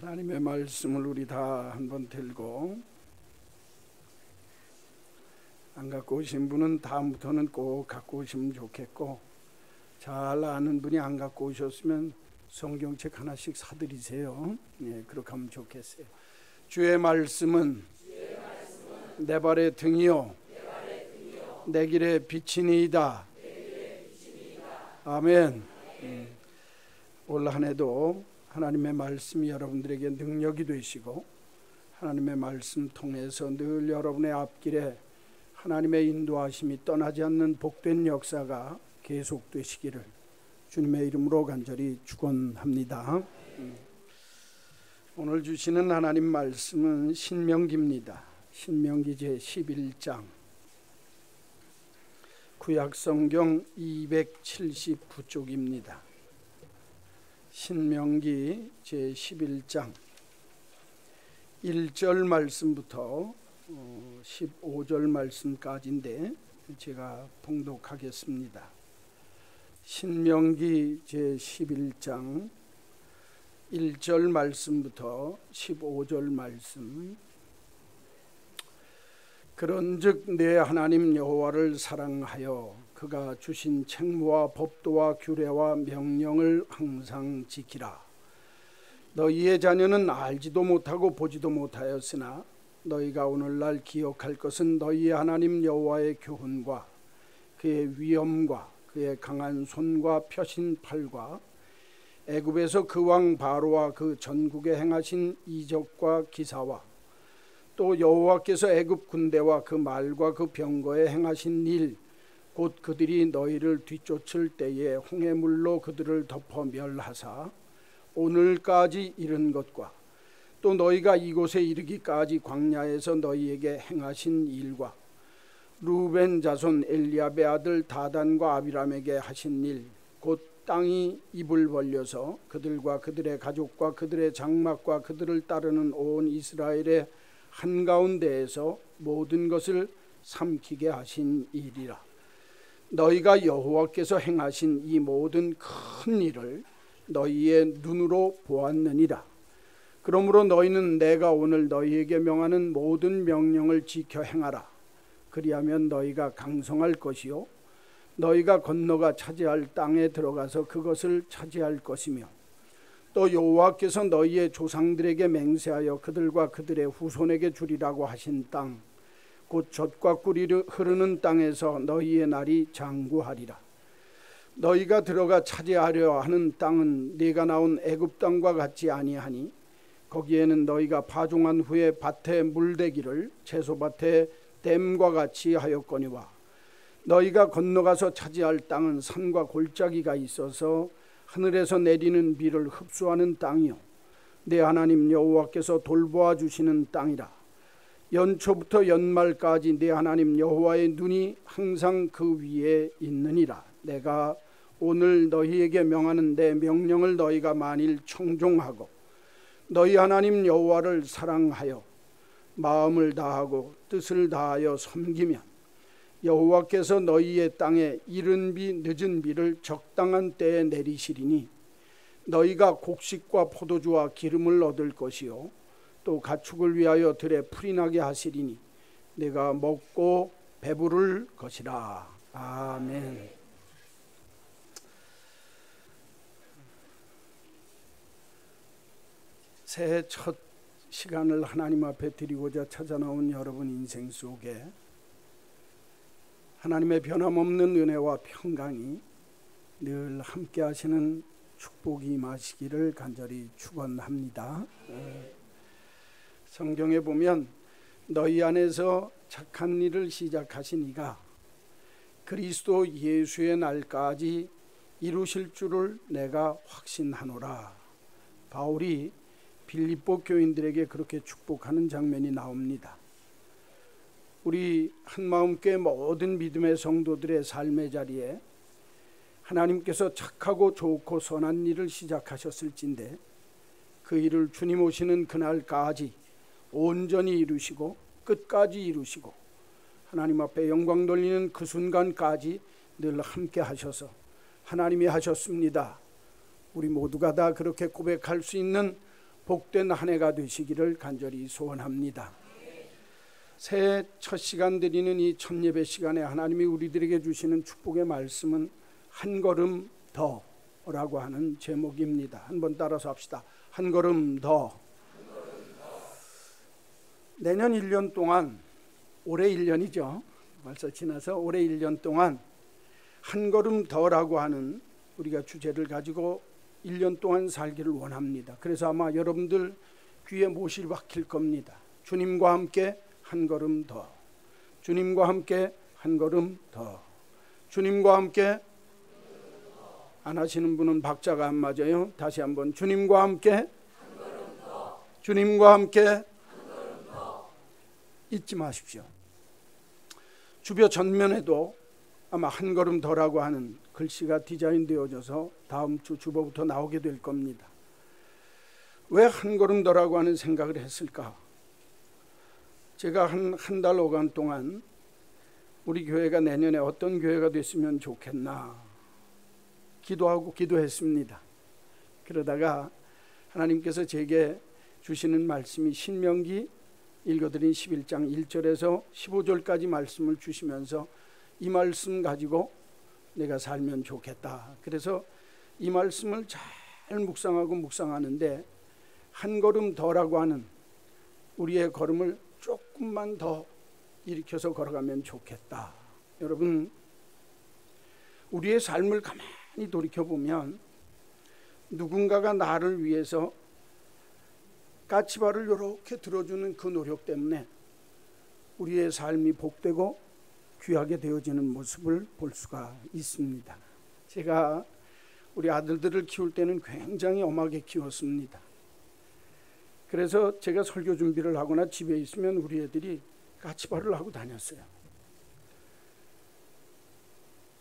하나님의 말씀을 우리 다 한번 들고, 안 갖고 오신 분은 다음부터는 꼭 갖고 오시면 좋겠고, 잘 아는 분이 안 갖고 오셨으면 성경책 하나씩 사드리세요. 그렇게 하면 좋겠어요. 주의 말씀은 내 발의 등이요 내 길의 빛이니이다. 아멘. 올 한 해도 하나님의 말씀이 여러분들에게 능력이 되시고, 하나님의 말씀 통해서 늘 여러분의 앞길에 하나님의 인도하심이 떠나지 않는 복된 역사가 계속되시기를 주님의 이름으로 간절히 축원합니다. 오늘 주시는 하나님 말씀은 신명기입니다. 신명기 제11장, 구약성경 279쪽입니다. 신명기 제11장 1절 말씀부터 15절 말씀까지인데 제가 봉독하겠습니다. 신명기 제11장 1절 말씀부터 15절 말씀. 그런즉 내 하나님 여호와를 사랑하여 그가 주신 책무와 법도와 규례와 명령을 항상 지키라. 너희의 자녀는 알지도 못하고 보지도 못하였으나 너희가 오늘날 기억할 것은 너희의 하나님 여호와의 교훈과 그의 위엄과 그의 강한 손과 펴신 팔과 애굽에서 그 왕 바로와 그 전국에 행하신 이적과 기사와 또 여호와께서 애굽 군대와 그 말과 그 병거에 행하신 일, 곧 그들이 너희를 뒤쫓을 때에 홍해물로 그들을 덮어 멸하사 오늘까지 이른 것과 또 너희가 이곳에 이르기까지 광야에서 너희에게 행하신 일과 루벤 자손 엘리압의 아들 다단과 아비람에게 하신 일, 곧 땅이 입을 벌려서 그들과 그들의 가족과 그들의 장막과 그들을 따르는 온 이스라엘의 한가운데에서 모든 것을 삼키게 하신 일이라. 너희가 여호와께서 행하신 이 모든 큰 일을 너희의 눈으로 보았느니라. 그러므로 너희는 내가 오늘 너희에게 명하는 모든 명령을 지켜 행하라. 그리하면 너희가 강성할 것이요 너희가 건너가 차지할 땅에 들어가서 그것을 차지할 것이며, 또 여호와께서 너희의 조상들에게 맹세하여 그들과 그들의 후손에게 주리라고 하신 땅, 곧 젖과 꿀이 흐르는 땅에서 너희의 날이 장구하리라. 너희가 들어가 차지하려 하는 땅은 네가 나온 애굽 땅과 같지 아니하니 거기에는 너희가 파종한 후에 밭에 물대기를 채소밭에 댐과 같이 하였거니와, 너희가 건너가서 차지할 땅은 산과 골짜기가 있어서 하늘에서 내리는 비를 흡수하는 땅이요 내 하나님 여호와께서 돌보아 주시는 땅이라. 연초부터 연말까지 내 하나님 여호와의 눈이 항상 그 위에 있느니라. 내가 오늘 너희에게 명하는 내 명령을 너희가 만일 청종하고 너희 하나님 여호와를 사랑하여 마음을 다하고 뜻을 다하여 섬기면 여호와께서 너희의 땅에 이른 비 늦은 비를 적당한 때에 내리시리니 너희가 곡식과 포도주와 기름을 얻을 것이요 또 가축을 위하여 들에 풀이 나게 하시리니 내가 먹고 배부를 것이라. 아멘. 새해 첫 시간을 하나님 앞에 드리고자 찾아나온 여러분 인생 속에 하나님의 변함없는 은혜와 평강이 늘 함께 하시는 축복이 임하시기를 간절히 축원합니다. 성경에 보면 너희 안에서 착한 일을 시작하신 이가 그리스도 예수의 날까지 이루실 줄을 내가 확신하노라. 바울이 빌립보 교인들에게 그렇게 축복하는 장면이 나옵니다. 우리 한마음교회 모든 믿음의 성도들의 삶의 자리에 하나님께서 착하고 좋고 선한 일을 시작하셨을진데 그 일을 주님 오시는 그날까지 온전히 이루시고 끝까지 이루시고 하나님 앞에 영광 돌리는 그 순간까지 늘 함께 하셔서 하나님이 하셨습니다. 우리 모두가 다 그렇게 고백할 수 있는 복된 한 해가 되시기를 간절히 소원합니다. 새해 첫 시간 드리는 이 첫 예배 시간에 하나님이 우리들에게 주시는 축복의 말씀은 한 걸음 더라고 하는 제목입니다. 한번 따라서 합시다. 한 걸음 더. 내년 1년 동안, 올해 1년이죠. 벌써 지나서 올해 1년 동안 한 걸음 더라고 하는 우리가 주제를 가지고 1년 동안 살기를 원합니다. 그래서 아마 여러분들 귀에 못이 박힐 겁니다. 주님과 함께 한 걸음 더, 주님과 함께 한 걸음 더, 주님과 함께. 안 하시는 분은 박자가 안 맞아요. 다시 한번. 주님과 함께 한 걸음 더, 주님과 함께 한 걸음 더. 잊지 마십시오. 주변 전면에도 아마 한 걸음 더라고 하는 글씨가 디자인되어져서 다음 주 주보부터 나오게 될 겁니다. 왜 한 걸음 더라고 하는 생각을 했을까? 제가 한 달 5간 동안 우리 교회가 내년에 어떤 교회가 됐으면 좋겠나 기도하고 기도했습니다. 그러다가 하나님께서 제게 주시는 말씀이 신명기 읽어드린 11장 1절에서 15절까지 말씀을 주시면서 이 말씀 가지고 내가 살면 좋겠다. 그래서 이 말씀을 잘 묵상하는데 한 걸음 더라고 하는 우리의 걸음을 조금만 더 일으켜서 걸어가면 좋겠다. 여러분, 우리의 삶을 가만히 돌이켜보면 누군가가 나를 위해서 까치발을 이렇게 들어주는 그 노력 때문에 우리의 삶이 복되고 귀하게 되어지는 모습을 볼 수가 있습니다. 제가 우리 아들들을 키울 때는 굉장히 엄하게 키웠습니다. 그래서 제가 설교 준비를 하거나 집에 있으면 우리 애들이 까치발을 하고 다녔어요.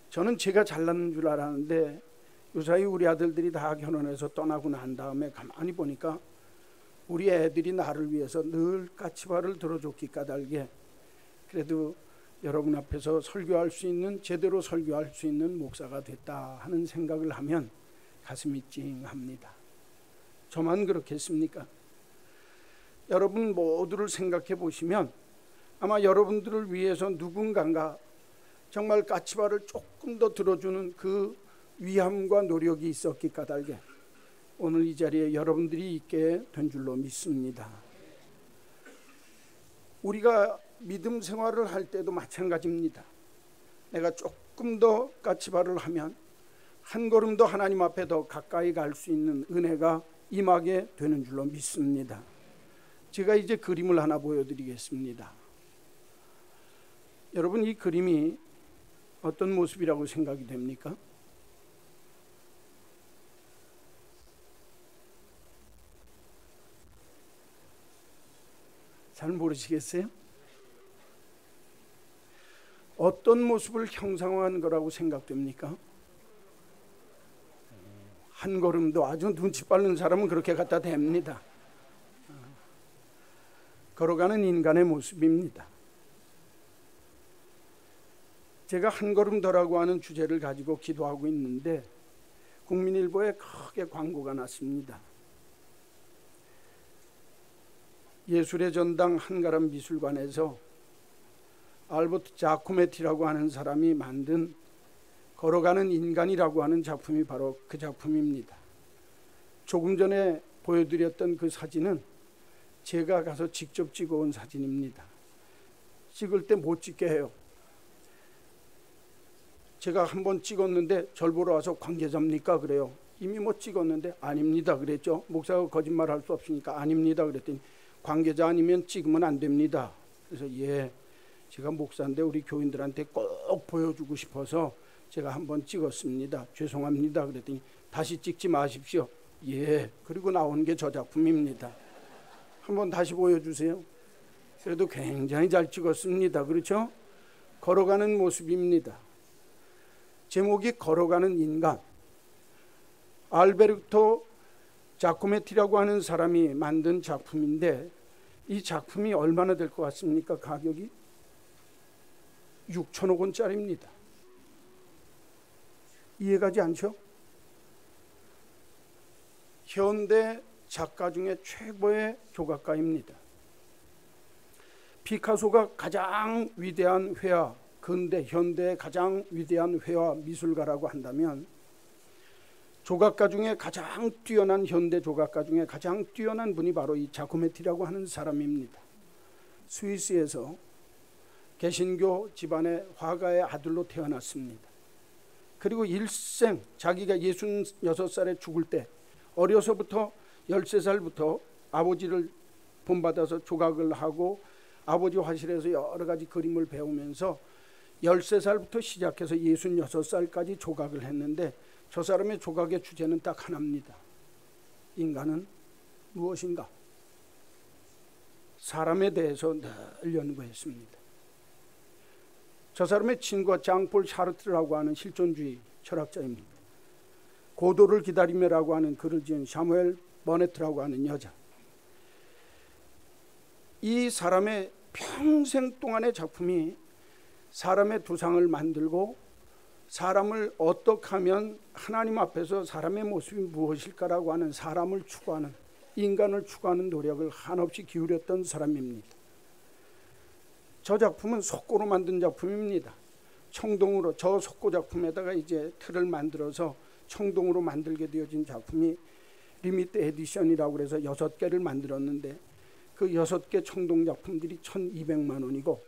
저는 제가 잘났는 줄 알았는데 요사이 우리 아들들이 다 결혼해서 떠나고 난 다음에 가만히 보니까 우리 애들이 나를 위해서 늘 까치발을 들어줬기 까닭에 그래도 여러분 앞에서 설교할 수 있는, 제대로 설교할 수 있는 목사가 됐다 하는 생각을 하면 가슴이 찡합니다. 저만 그렇겠습니까? 여러분 모두를 생각해 보시면 아마 여러분들을 위해서 누군가가 정말 까치발을 조금 더 들어주는 그 위함과 노력이 있었기 까닭에 오늘 이 자리에 여러분들이 있게 된 줄로 믿습니다. 우리가 믿음 생활을 할 때도 마찬가지입니다. 내가 조금 더 까치발을 하면 한 걸음 더 하나님 앞에 더 가까이 갈 수 있는 은혜가 임하게 되는 줄로 믿습니다. 제가 이제 그림을 하나 보여드리겠습니다. 여러분, 이 그림이 어떤 모습이라고 생각이 됩니까? 잘 모르시겠어요? 어떤 모습을 형상화한 거라고 생각됩니까? 한 걸음도 아주 눈치 빠른 사람은 그렇게 갖다 댑니다. 걸어가는 인간의 모습입니다. 제가 한 걸음 더라고 하는 주제를 가지고 기도하고 있는데 국민일보에 크게 광고가 났습니다. 예술의 전당 한가람 미술관에서 알버트 자코메티라고 하는 사람이 만든 걸어가는 인간이라고 하는 작품이 바로 그 작품입니다. 조금 전에 보여드렸던 그 사진은 제가 가서 직접 찍어온 사진입니다. 찍을 때 못 찍게 해요. 제가 한번 찍었는데 절 보러 와서 관계자입니까? 그래요. 이미 뭐 찍었는데 아닙니다 그랬죠. 목사가 거짓말할 수 없으니까 아닙니다 그랬더니 관계자 아니면 찍으면 안 됩니다. 그래서 예, 제가 목사인데 우리 교인들한테 꼭 보여주고 싶어서 제가 한번 찍었습니다. 죄송합니다 그랬더니 다시 찍지 마십시오. 예, 그리고 나온 게 저 작품입니다. 한번 다시 보여주세요. 그래도 굉장히 잘 찍었습니다. 그렇죠? 걸어가는 모습입니다. 제목이 걸어가는 인간. 알베르토 자코메티라고 하는 사람이 만든 작품인데 이 작품이 얼마나 될 것 같습니까? 가격이 6천억 원짜리입니다. 이해가지 않죠? 현대 작가 중에 최고의 조각가입니다. 피카소가 가장 위대한 회화, 근대 현대의 가장 위대한 회화 미술가라고 한다면 조각가 중에 가장 뛰어난 현대 조각가 중에 가장 뛰어난 분이 바로 이 자코메티라고 하는 사람입니다. 스위스에서 개신교 집안의 화가의 아들로 태어났습니다. 그리고 일생 자기가 66살에 죽을 때 어려서부터 13살부터 아버지를 본받아서 조각을 하고 아버지 화실에서 여러 가지 그림을 배우면서 13살부터 시작해서 66살까지 조각을 했는데 저 사람의 조각의 주제는 딱 하나입니다. 인간은 무엇인가? 사람에 대해서 늘 연구했습니다. 저 사람의 친구가 장폴 샤르트라고 하는 실존주의 철학자입니다. 고도를 기다리며라고 하는 글을 지은 샤무엘 버네트라고 하는 여자. 이 사람의 평생 동안의 작품이 사람의 두상을 만들고 사람을 어떻게 하면 하나님 앞에서 사람의 모습이 무엇일까라고 하는 사람을 추구하는, 인간을 추구하는 노력을 한없이 기울였던 사람입니다. 저 작품은 석고로 만든 작품입니다. 청동으로, 저 석고 작품에다가 이제 틀을 만들어서 청동으로 만들게 되어진 작품이 리미트 에디션이라고 해서 6개를 만들었는데 그 6개 청동 작품들이 1200만 원이고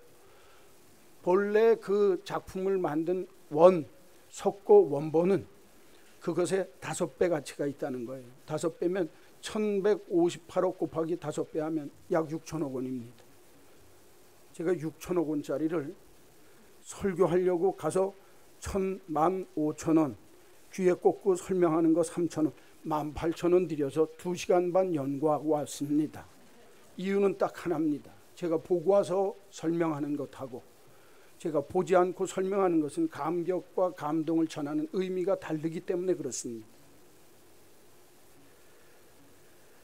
본래 그 작품을 만든 석고 원본은 그것의 5배 가치가 있다는 거예요. 5배면 1158억 곱하기 5배 하면 약 6천억 원입니다. 제가 6천억 원짜리를 설교하려고 가서 15,000원, 귀에 꽂고 설명하는 거 3,000원, 18,000원 들여서 2시간 반 연구하고 왔습니다. 이유는 딱 하나입니다. 제가 보고 와서 설명하는 것하고 제가 보지 않고 설명하는 것은 감격과 감동을 전하는 의미가 다르기 때문에 그렇습니다.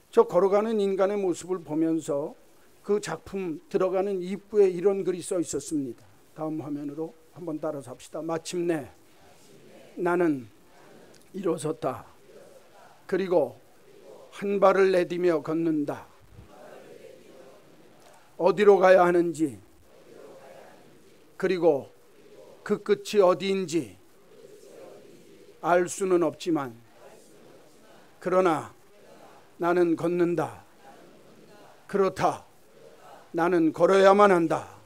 저 걸어가는 인간의 모습을 보면서 그 작품 들어가는 입구에 이런 글이 써 있었습니다. 다음 화면으로 한번 따라서 합시다. 마침내 나는 일어섰다. 그리고 한 발을 내디며 걷는다. 어디로 가야 하는지, 그리고 그 끝이 어디인지 알 수는 없지만 그러나 나는 걷는다. 그렇다. 나는 걸어야만 한다.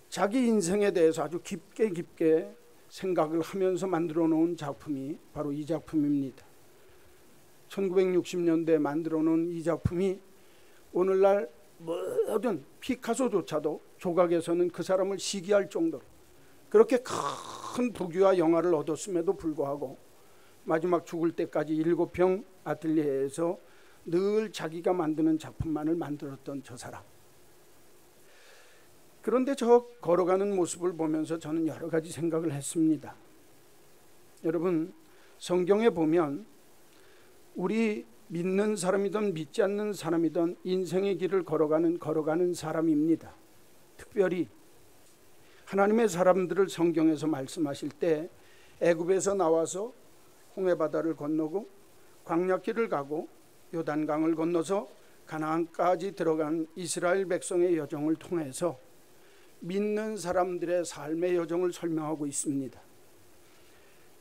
자기 인생에 대해서 아주 깊게 생각을 하면서 만들어 놓은 작품이 바로 이 작품입니다. 1960년대에 만들어 놓은 이 작품이 오늘날 모든 피카소조차도 조각에서는 그 사람을 시기할 정도로 그렇게 큰 부귀와 영화를 얻었음에도 불구하고 마지막 죽을 때까지 7평 아틀리에에서 늘 자기가 만드는 작품만을 만들었던 저 사람. 그런데 저 걸어가는 모습을 보면서 저는 여러 가지 생각을 했습니다. 여러분, 성경에 보면 우리 믿는 사람이든 믿지 않는 사람이든 인생의 길을 걸어가는 사람입니다. 특별히 하나님의 사람들을 성경에서 말씀하실 때 애굽에서 나와서 홍해바다를 건너고 광야길을 가고 요단강을 건너서 가나안까지 들어간 이스라엘 백성의 여정을 통해서 믿는 사람들의 삶의 여정을 설명하고 있습니다.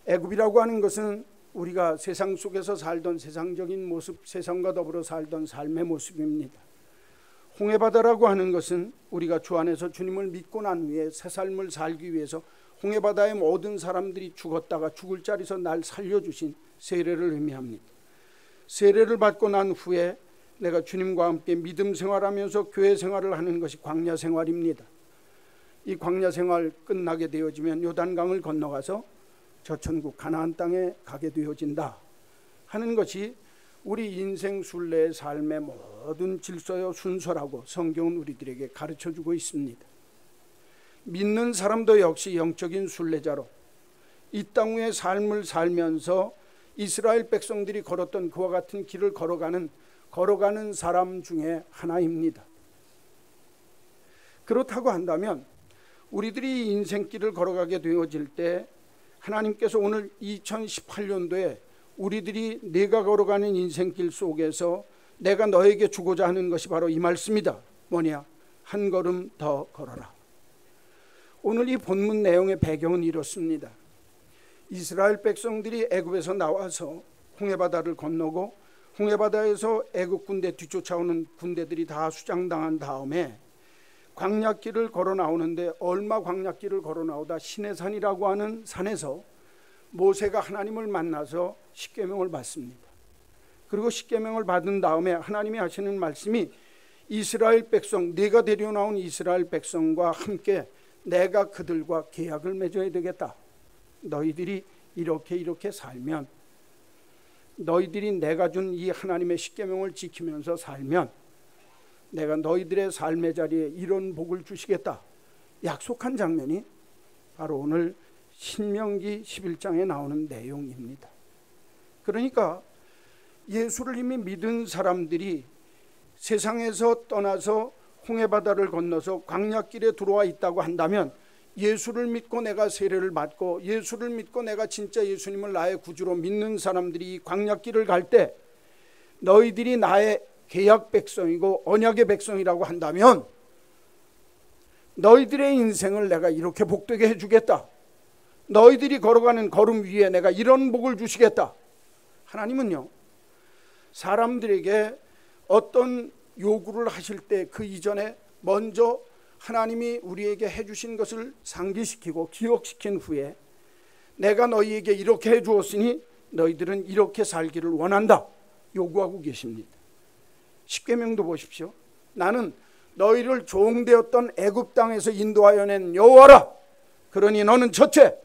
애굽이라고 하는 것은 우리가 세상 속에서 살던 세상적인 모습, 세상과 더불어 살던 삶의 모습입니다. 홍해바다라고 하는 것은 우리가 주 안에서 주님을 믿고 난 후에 새 삶을 살기 위해서 홍해바다의 모든 사람들이 죽었다가 죽을 자리에서 날 살려주신 세례를 의미합니다. 세례를 받고 난 후에 내가 주님과 함께 믿음 생활하면서 교회 생활을 하는 것이 광야 생활입니다. 이 광야 생활 끝나게 되어지면 요단강을 건너가서 저 천국 가나안 땅에 가게 되어진다 하는 것이 우리 인생 순례의 삶의 모든 질서요 순서라고 성경은 우리들에게 가르쳐주고 있습니다. 믿는 사람도 역시 영적인 순례자로 이 땅 위의 삶을 살면서 이스라엘 백성들이 걸었던 그와 같은 길을 걸어가는 사람 중에 하나입니다. 그렇다고 한다면 우리들이 인생길을 걸어가게 되어질 때 하나님께서 오늘 2018년도에 우리들이 내가 걸어가는 인생길 속에서 내가 너에게 주고자 하는 것이 바로 이 말씀이다. 뭐냐? 한 걸음 더 걸어라. 오늘 이 본문 내용의 배경은 이렇습니다. 이스라엘 백성들이 애굽에서 나와서 홍해바다를 건너고 홍해바다에서 애굽 군대 뒤쫓아오는 군대들이 다 수장당한 다음에 광야길을 걸어 나오는데, 얼마 광야길을 걸어 나오다 시내산이라고 하는 산에서 모세가 하나님을 만나서 십계명을 받습니다. 그리고 십계명을 받은 다음에 하나님이 하시는 말씀이 이스라엘 백성, 네가 데려나온 이스라엘 백성과 함께 내가 그들과 계약을 맺어야 되겠다. 너희들이 이렇게 살면, 너희들이 내가 준 이 하나님의 십계명을 지키면서 살면 내가 너희들의 삶의 자리에 이런 복을 주시겠다. 약속한 장면이 바로 오늘 신명기 11장에 나오는 내용입니다. 그러니까 예수를 이미 믿은 사람들이 세상에서 떠나서 홍해바다를 건너서 광야길에 들어와 있다고 한다면, 예수를 믿고 내가 세례를 받고 예수를 믿고 내가 진짜 예수님을 나의 구주로 믿는 사람들이 이 광야길을 갈 때 너희들이 나의 계약 백성이고 언약의 백성이라고 한다면 너희들의 인생을 내가 이렇게 복되게 해주겠다. 너희들이 걸어가는 걸음 위에 내가 이런 복을 주시겠다. 하나님은요, 사람들에게 어떤 요구를 하실 때 그 이전에 먼저 하나님이 우리에게 해주신 것을 상기시키고 기억시킨 후에 내가 너희에게 이렇게 해주었으니 너희들은 이렇게 살기를 원한다 요구하고 계십니다. 십계명도 보십시오. 나는 너희를 종되었던 애굽 땅에서 인도하여 낸 여호와라. 그러니 너는 첫째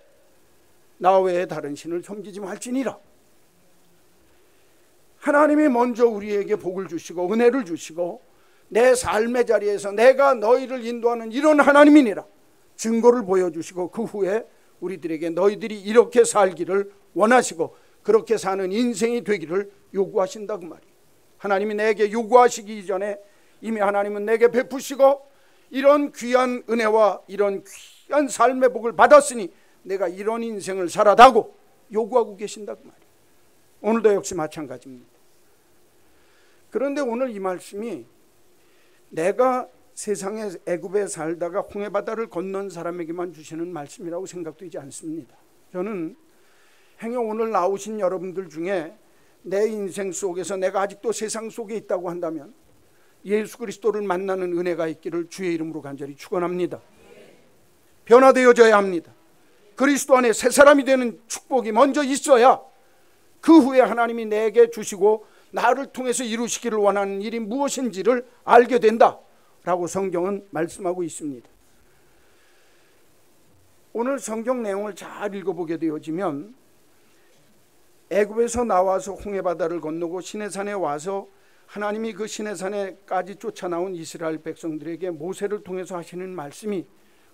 나 외에 다른 신을 섬기지 말지니라. 하나님이 먼저 우리에게 복을 주시고 은혜를 주시고 내 삶의 자리에서 내가 너희를 인도하는 이런 하나님이니라 증거를 보여주시고, 그 후에 우리들에게 너희들이 이렇게 살기를 원하시고 그렇게 사는 인생이 되기를 요구하신다고 말이에요. 하나님이 내게 요구하시기 이전에 이미 하나님은 내게 베푸시고 이런 귀한 은혜와 이런 귀한 삶의 복을 받았으니 내가 이런 인생을 살아다고 요구하고 계신다고 말이에요. 오늘도 역시 마찬가지입니다. 그런데 오늘 이 말씀이 내가 세상에 애굽에 살다가 홍해바다를 건넌 사람에게만 주시는 말씀이라고 생각되지 않습니다. 저는 행여 오늘 나오신 여러분들 중에 내 인생 속에서 내가 아직도 세상 속에 있다고 한다면 예수 그리스도를 만나는 은혜가 있기를 주의 이름으로 간절히 축원합니다. 변화되어져야 합니다. 그리스도 안에 새 사람이 되는 축복이 먼저 있어야 그 후에 하나님이 내게 주시고 나를 통해서 이루시기를 원하는 일이 무엇인지를 알게 된다라고 성경은 말씀하고 있습니다. 오늘 성경 내용을 잘 읽어보게 되어지면 애굽에서 나와서 홍해바다를 건너고 시내산에 와서 하나님이 그 시내산에까지 쫓아나온 이스라엘 백성들에게 모세를 통해서 하시는 말씀이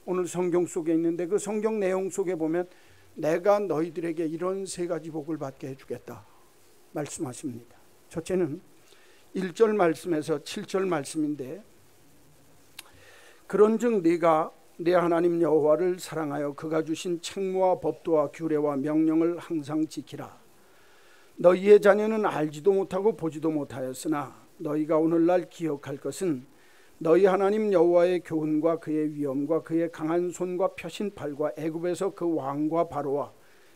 오늘 성경 속에 있는데, 그 성경 내용 속에 보면 내가 너희들에게 이런 세 가지 복을 받게 해주겠다 말씀하십니다. 첫째는 1절 말씀에서 7절 말씀인데, 그런즉 네가 내 하나님 여호와를 사랑하여 그가 주신 책무와 법도와 규례와 명령을 항상 지키라. 너희의 자녀는 알지도 못하고 보지도 못하였으나 너희가 오늘날 기억할 것은 너희 하나님 여호와의 교훈과 그의 위엄과 그의 강한 손과 펴신 팔과 애굽에서 그 왕과 바로와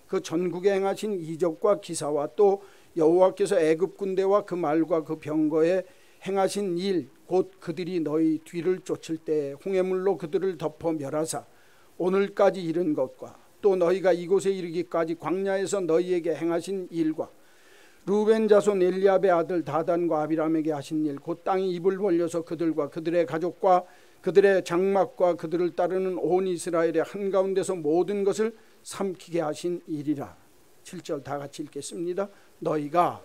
그 전국에 행하신 이적과 기사와 또 여호와께서 애굽 군대와 그 말과 그 병거에 행하신 일, 곧 그들이 너희 뒤를 쫓을 때 홍해물로 그들을 덮어 멸하사 오늘까지 이른 것과 또 너희가 이곳에 이르기까지 광야에서 너희에게 행하신 일과 루벤 자손 엘리압의 아들 다단과 아비람에게 하신 일, 곧 땅이 입을 벌려서 그들과 그들의 가족과 그들의 장막과 그들을 따르는 온 이스라엘의 한가운데서 모든 것을 삼키게 하신 일이라. 7절 다 같이 읽겠습니다. 너희가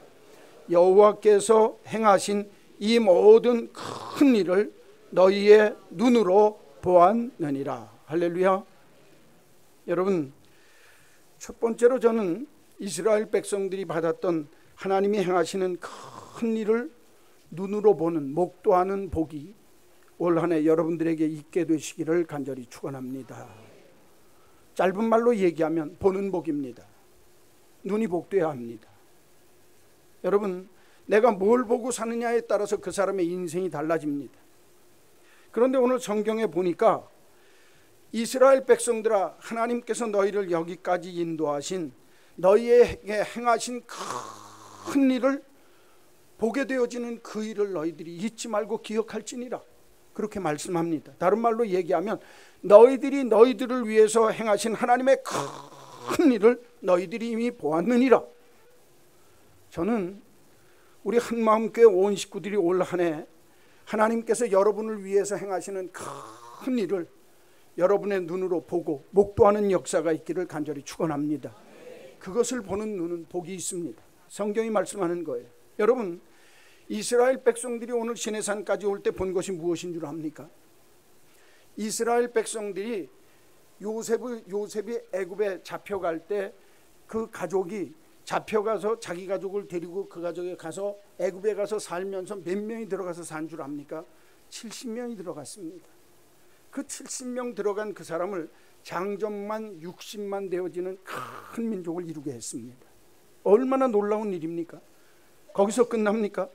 여호와께서 행하신 이 모든 큰 일을 너희의 눈으로 보았느니라. 할렐루야. 여러분, 첫 번째로 저는 이스라엘 백성들이 받았던 하나님이 행하시는 큰 일을 눈으로 보는, 목도하는 복이 올 한 해 여러분들에게 있게 되시기를 간절히 축원합니다. 짧은 말로 얘기하면 보는 복입니다. 눈이 복되어야 합니다. 여러분, 내가 뭘 보고 사느냐에 따라서 그 사람의 인생이 달라집니다. 그런데 오늘 성경에 보니까 이스라엘 백성들아, 하나님께서 너희를 여기까지 인도하신, 너희에게 행하신 큰 일을 보게 되어지는 그 일을 너희들이 잊지 말고 기억할지니라, 그렇게 말씀합니다. 다른 말로 얘기하면 너희들이 너희들을 위해서 행하신 하나님의 큰 일을 너희들이 이미 보았느니라. 저는 우리 한마음교회 온 식구들이 올 한 해 하나님께서 여러분을 위해서 행하시는 큰 일을 여러분의 눈으로 보고 목도하는 역사가 있기를 간절히 축원합니다. 그것을 보는 눈은 복이 있습니다. 성경이 말씀하는 거예요. 여러분, 이스라엘 백성들이 오늘 시내산까지 올 때 본 것이 무엇인 줄 압니까? 이스라엘 백성들이 요셉이 애굽에 잡혀갈 때 그 가족이 잡혀가서 자기 가족을 데리고 그 가족에 가서 애굽에 가서 살면서 몇 명이 들어가서 산 줄 압니까? 70명이 들어갔습니다. 그 70명 들어간 그 사람을 장정만 60만 되어지는 큰 민족을 이루게 했습니다. 얼마나 놀라운 일입니까? 거기서 끝납니까?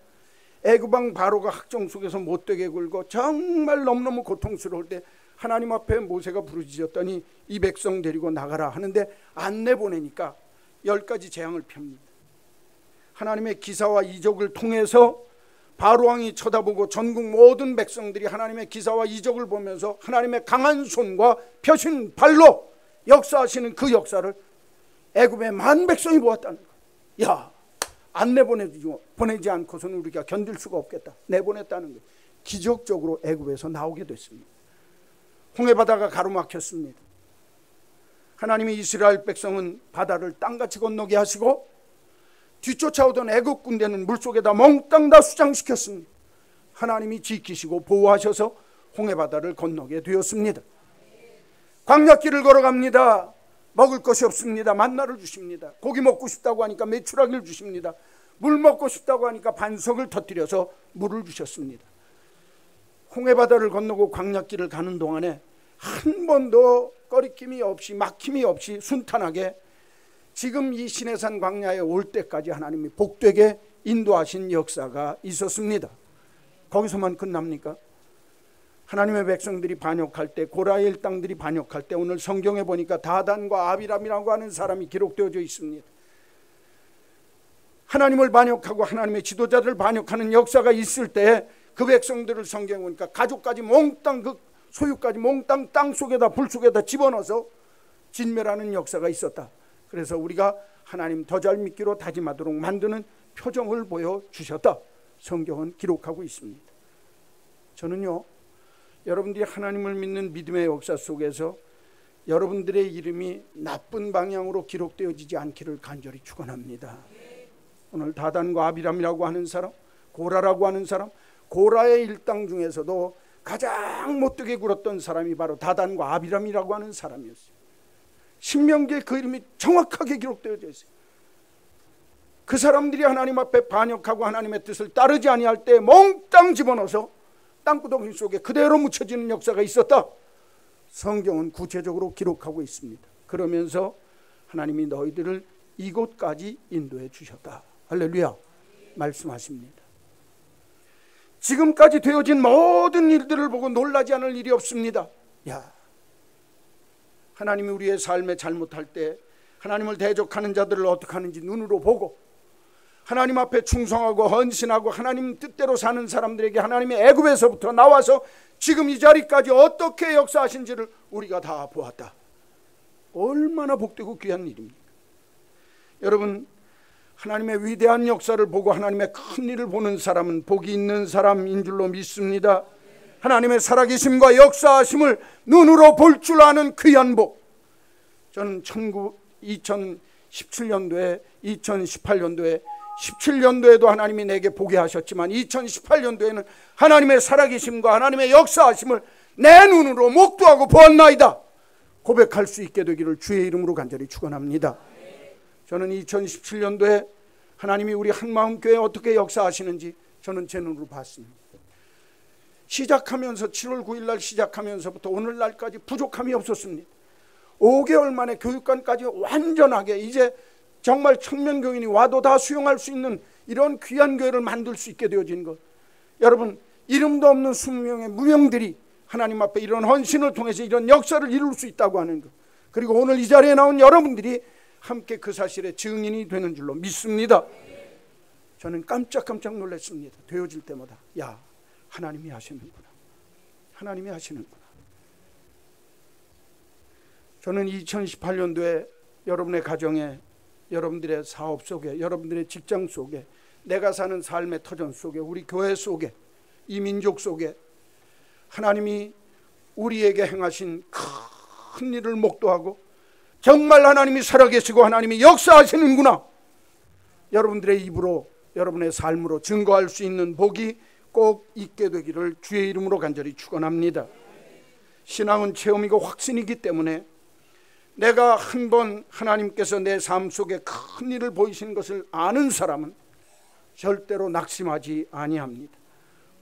애굽왕 바로가 학정 속에서 못되게 굴고 정말 너무너무 고통스러울 때 하나님 앞에 모세가 부르짖었더니 이 백성 데리고 나가라 하는데 안 내보내니까 10가지 재앙을 펴니다. 하나님의 기사와 이적을 통해서 바로왕이 쳐다보고 전국 모든 백성들이 하나님의 기사와 이적을 보면서 하나님의 강한 손과 펴신 발로 역사하시는 그 역사를 애굽의 만 백성이 보았다는 거예요. 야, 안 보내지 않고서는 우리가 견딜 수가 없겠다. 내보냈다는 거예요. 기적적으로 애굽에서 나오게 됐습니다. 홍해바다가 가로막혔습니다. 하나님이 이스라엘 백성은 바다를 땅같이 건너게 하시고 뒤쫓아오던 애국 군대는 물속에다 몽땅 다 수장시켰습니다. 하나님이 지키시고 보호하셔서 홍해바다를 건너게 되었습니다. 광야길을 걸어갑니다. 먹을 것이 없습니다. 만나를 주십니다. 고기 먹고 싶다고 하니까 메추라기를 주십니다. 물 먹고 싶다고 하니까 반석을 터뜨려서 물을 주셨습니다. 홍해바다를 건너고 광야길을 가는 동안에 한 번도 꺼리낌이 없이 막힘이 없이 순탄하게 지금 이 시내산 광야에 올 때까지 하나님이 복되게 인도하신 역사가 있었습니다. 거기서만 끝납니까? 하나님의 백성들이 반역할 때, 고라의 일당들이 반역할 때 오늘 성경에 보니까 다단과 아비람이라고 하는 사람이 기록되어져 있습니다. 하나님을 반역하고 하나님의 지도자를 반역하는 역사가 있을 때 그 백성들을 성경에 보니까 가족까지 몽땅 그 소유까지 몽땅 땅 속에다 불 속에다 집어넣어서 진멸하는 역사가 있었다. 그래서 우리가 하나님 더 잘 믿기로 다짐하도록 만드는 표정을 보여주셨다. 성경은 기록하고 있습니다. 저는요, 여러분들이 하나님을 믿는 믿음의 역사 속에서 여러분들의 이름이 나쁜 방향으로 기록되어지지 않기를 간절히 축원합니다. 오늘 다단과 아비람이라고 하는 사람, 고라라고 하는 사람, 고라의 일당 중에서도 가장 못되게 굴었던 사람이 바로 다단과 아비람이라고 하는 사람이었어요. 신명기에 그 이름이 정확하게 기록되어져 있어요. 그 사람들이 하나님 앞에 반역하고 하나님의 뜻을 따르지 아니할 때 몽땅 집어넣어서 땅구덩이 속에 그대로 묻혀지는 역사가 있었다. 성경은 구체적으로 기록하고 있습니다. 그러면서 하나님이 너희들을 이곳까지 인도해 주셨다. 할렐루야 말씀하십니다. 지금까지 되어진 모든 일들을 보고 놀라지 않을 일이 없습니다. 야, 하나님이 우리의 삶에 잘못할 때 하나님을 대적하는 자들을 어떻게 하는지 눈으로 보고 하나님 앞에 충성하고 헌신하고 하나님 뜻대로 사는 사람들에게 하나님이 애굽에서부터 나와서 지금 이 자리까지 어떻게 역사하신지를 우리가 다 보았다. 얼마나 복되고 귀한 일입니까? 여러분, 하나님의 위대한 역사를 보고 하나님의 큰 일을 보는 사람은 복이 있는 사람인 줄로 믿습니다. 하나님의 살아계심과 역사하심을 눈으로 볼 줄 아는 귀한 복. 저는 2017년도에 2018년도에 17년도에도 하나님이 내게 보게 하셨지만 2018년도에는 하나님의 살아계심과 하나님의 역사하심을 내 눈으로 목도하고 보았나이다 고백할 수 있게 되기를 주의 이름으로 간절히 축원합니다. 저는 2017년도에 하나님이 우리 한마음교회에 어떻게 역사하시는지 저는 제 눈으로 봤습니다. 시작하면서 7월 9일 날 시작하면서부터 오늘날까지 부족함이 없었습니다. 5개월 만에 교육관까지 완전하게 이제 정말 청년교인이 와도 다 수용할 수 있는 이런 귀한 교회를 만들 수 있게 되어진 것. 여러분, 이름도 없는 20명의 무명들이 하나님 앞에 이런 헌신을 통해서 이런 역사를 이룰 수 있다고 하는 것, 그리고 오늘 이 자리에 나온 여러분들이 함께 그 사실의 증인이 되는 줄로 믿습니다. 저는 깜짝깜짝 놀랐습니다. 되어질 때마다 야, 하나님이 하시는구나, 하나님이 하시는구나. 저는 2018년도에 여러분의 가정에, 여러분들의 사업 속에, 여러분들의 직장 속에, 내가 사는 삶의 터전 속에, 우리 교회 속에, 이 민족 속에 하나님이 우리에게 행하신 큰 일을 목도하고 정말 하나님이 살아계시고 하나님이 역사하시는구나, 여러분들의 입으로, 여러분의 삶으로 증거할 수 있는 복이 꼭 있게 되기를 주의 이름으로 간절히 축원합니다. 신앙은 체험이고 확신이기 때문에 내가 한 번 하나님께서 내 삶 속에 큰 일을 보이시는 것을 아는 사람은 절대로 낙심하지 아니합니다.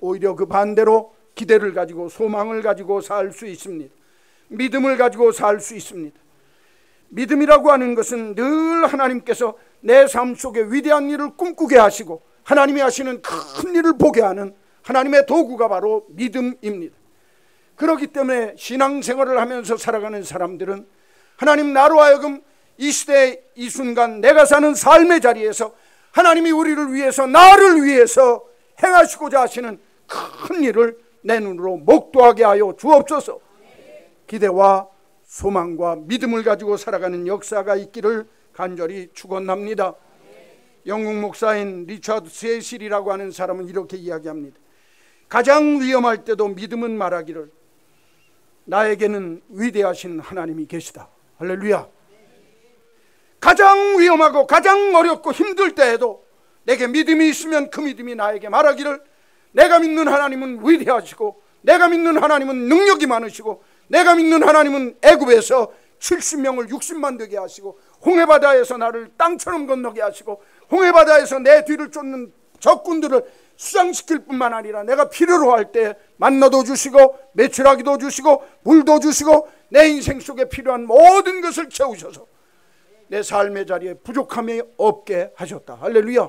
오히려 그 반대로 기대를 가지고 소망을 가지고 살 수 있습니다. 믿음을 가지고 살 수 있습니다. 믿음이라고 하는 것은 늘 하나님께서 내 삶 속에 위대한 일을 꿈꾸게 하시고 하나님이 하시는 큰 일을 보게 하는 하나님의 도구가 바로 믿음입니다. 그렇기 때문에 신앙생활을 하면서 살아가는 사람들은 하나님, 나로 하여금 이 시대 이 순간 내가 사는 삶의 자리에서 하나님이 우리를 위해서, 나를 위해서 행하시고자 하시는 큰 일을 내 눈으로 목도하게 하여 주옵소서. 기대와 소망과 믿음을 가지고 살아가는 역사가 있기를 간절히 축원합니다. 영국 목사인 리처드 세실이라고 하는 사람은 이렇게 이야기합니다. 가장 위험할 때도 믿음은 말하기를 나에게는 위대하신 하나님이 계시다. 할렐루야. 가장 위험하고 가장 어렵고 힘들 때에도 내게 믿음이 있으면 그 믿음이 나에게 말하기를 내가 믿는 하나님은 위대하시고, 내가 믿는 하나님은 능력이 많으시고, 내가 믿는 하나님은 애굽에서 70명을 60만 되게 하시고, 홍해바다에서 나를 땅처럼 건너게 하시고, 홍해바다에서 내 뒤를 쫓는 적군들을 수장시킬 뿐만 아니라 내가 필요로 할 때 만나도 주시고 매출하기도 주시고 물도 주시고 내 인생 속에 필요한 모든 것을 채우셔서 내 삶의 자리에 부족함이 없게 하셨다. 할렐루야.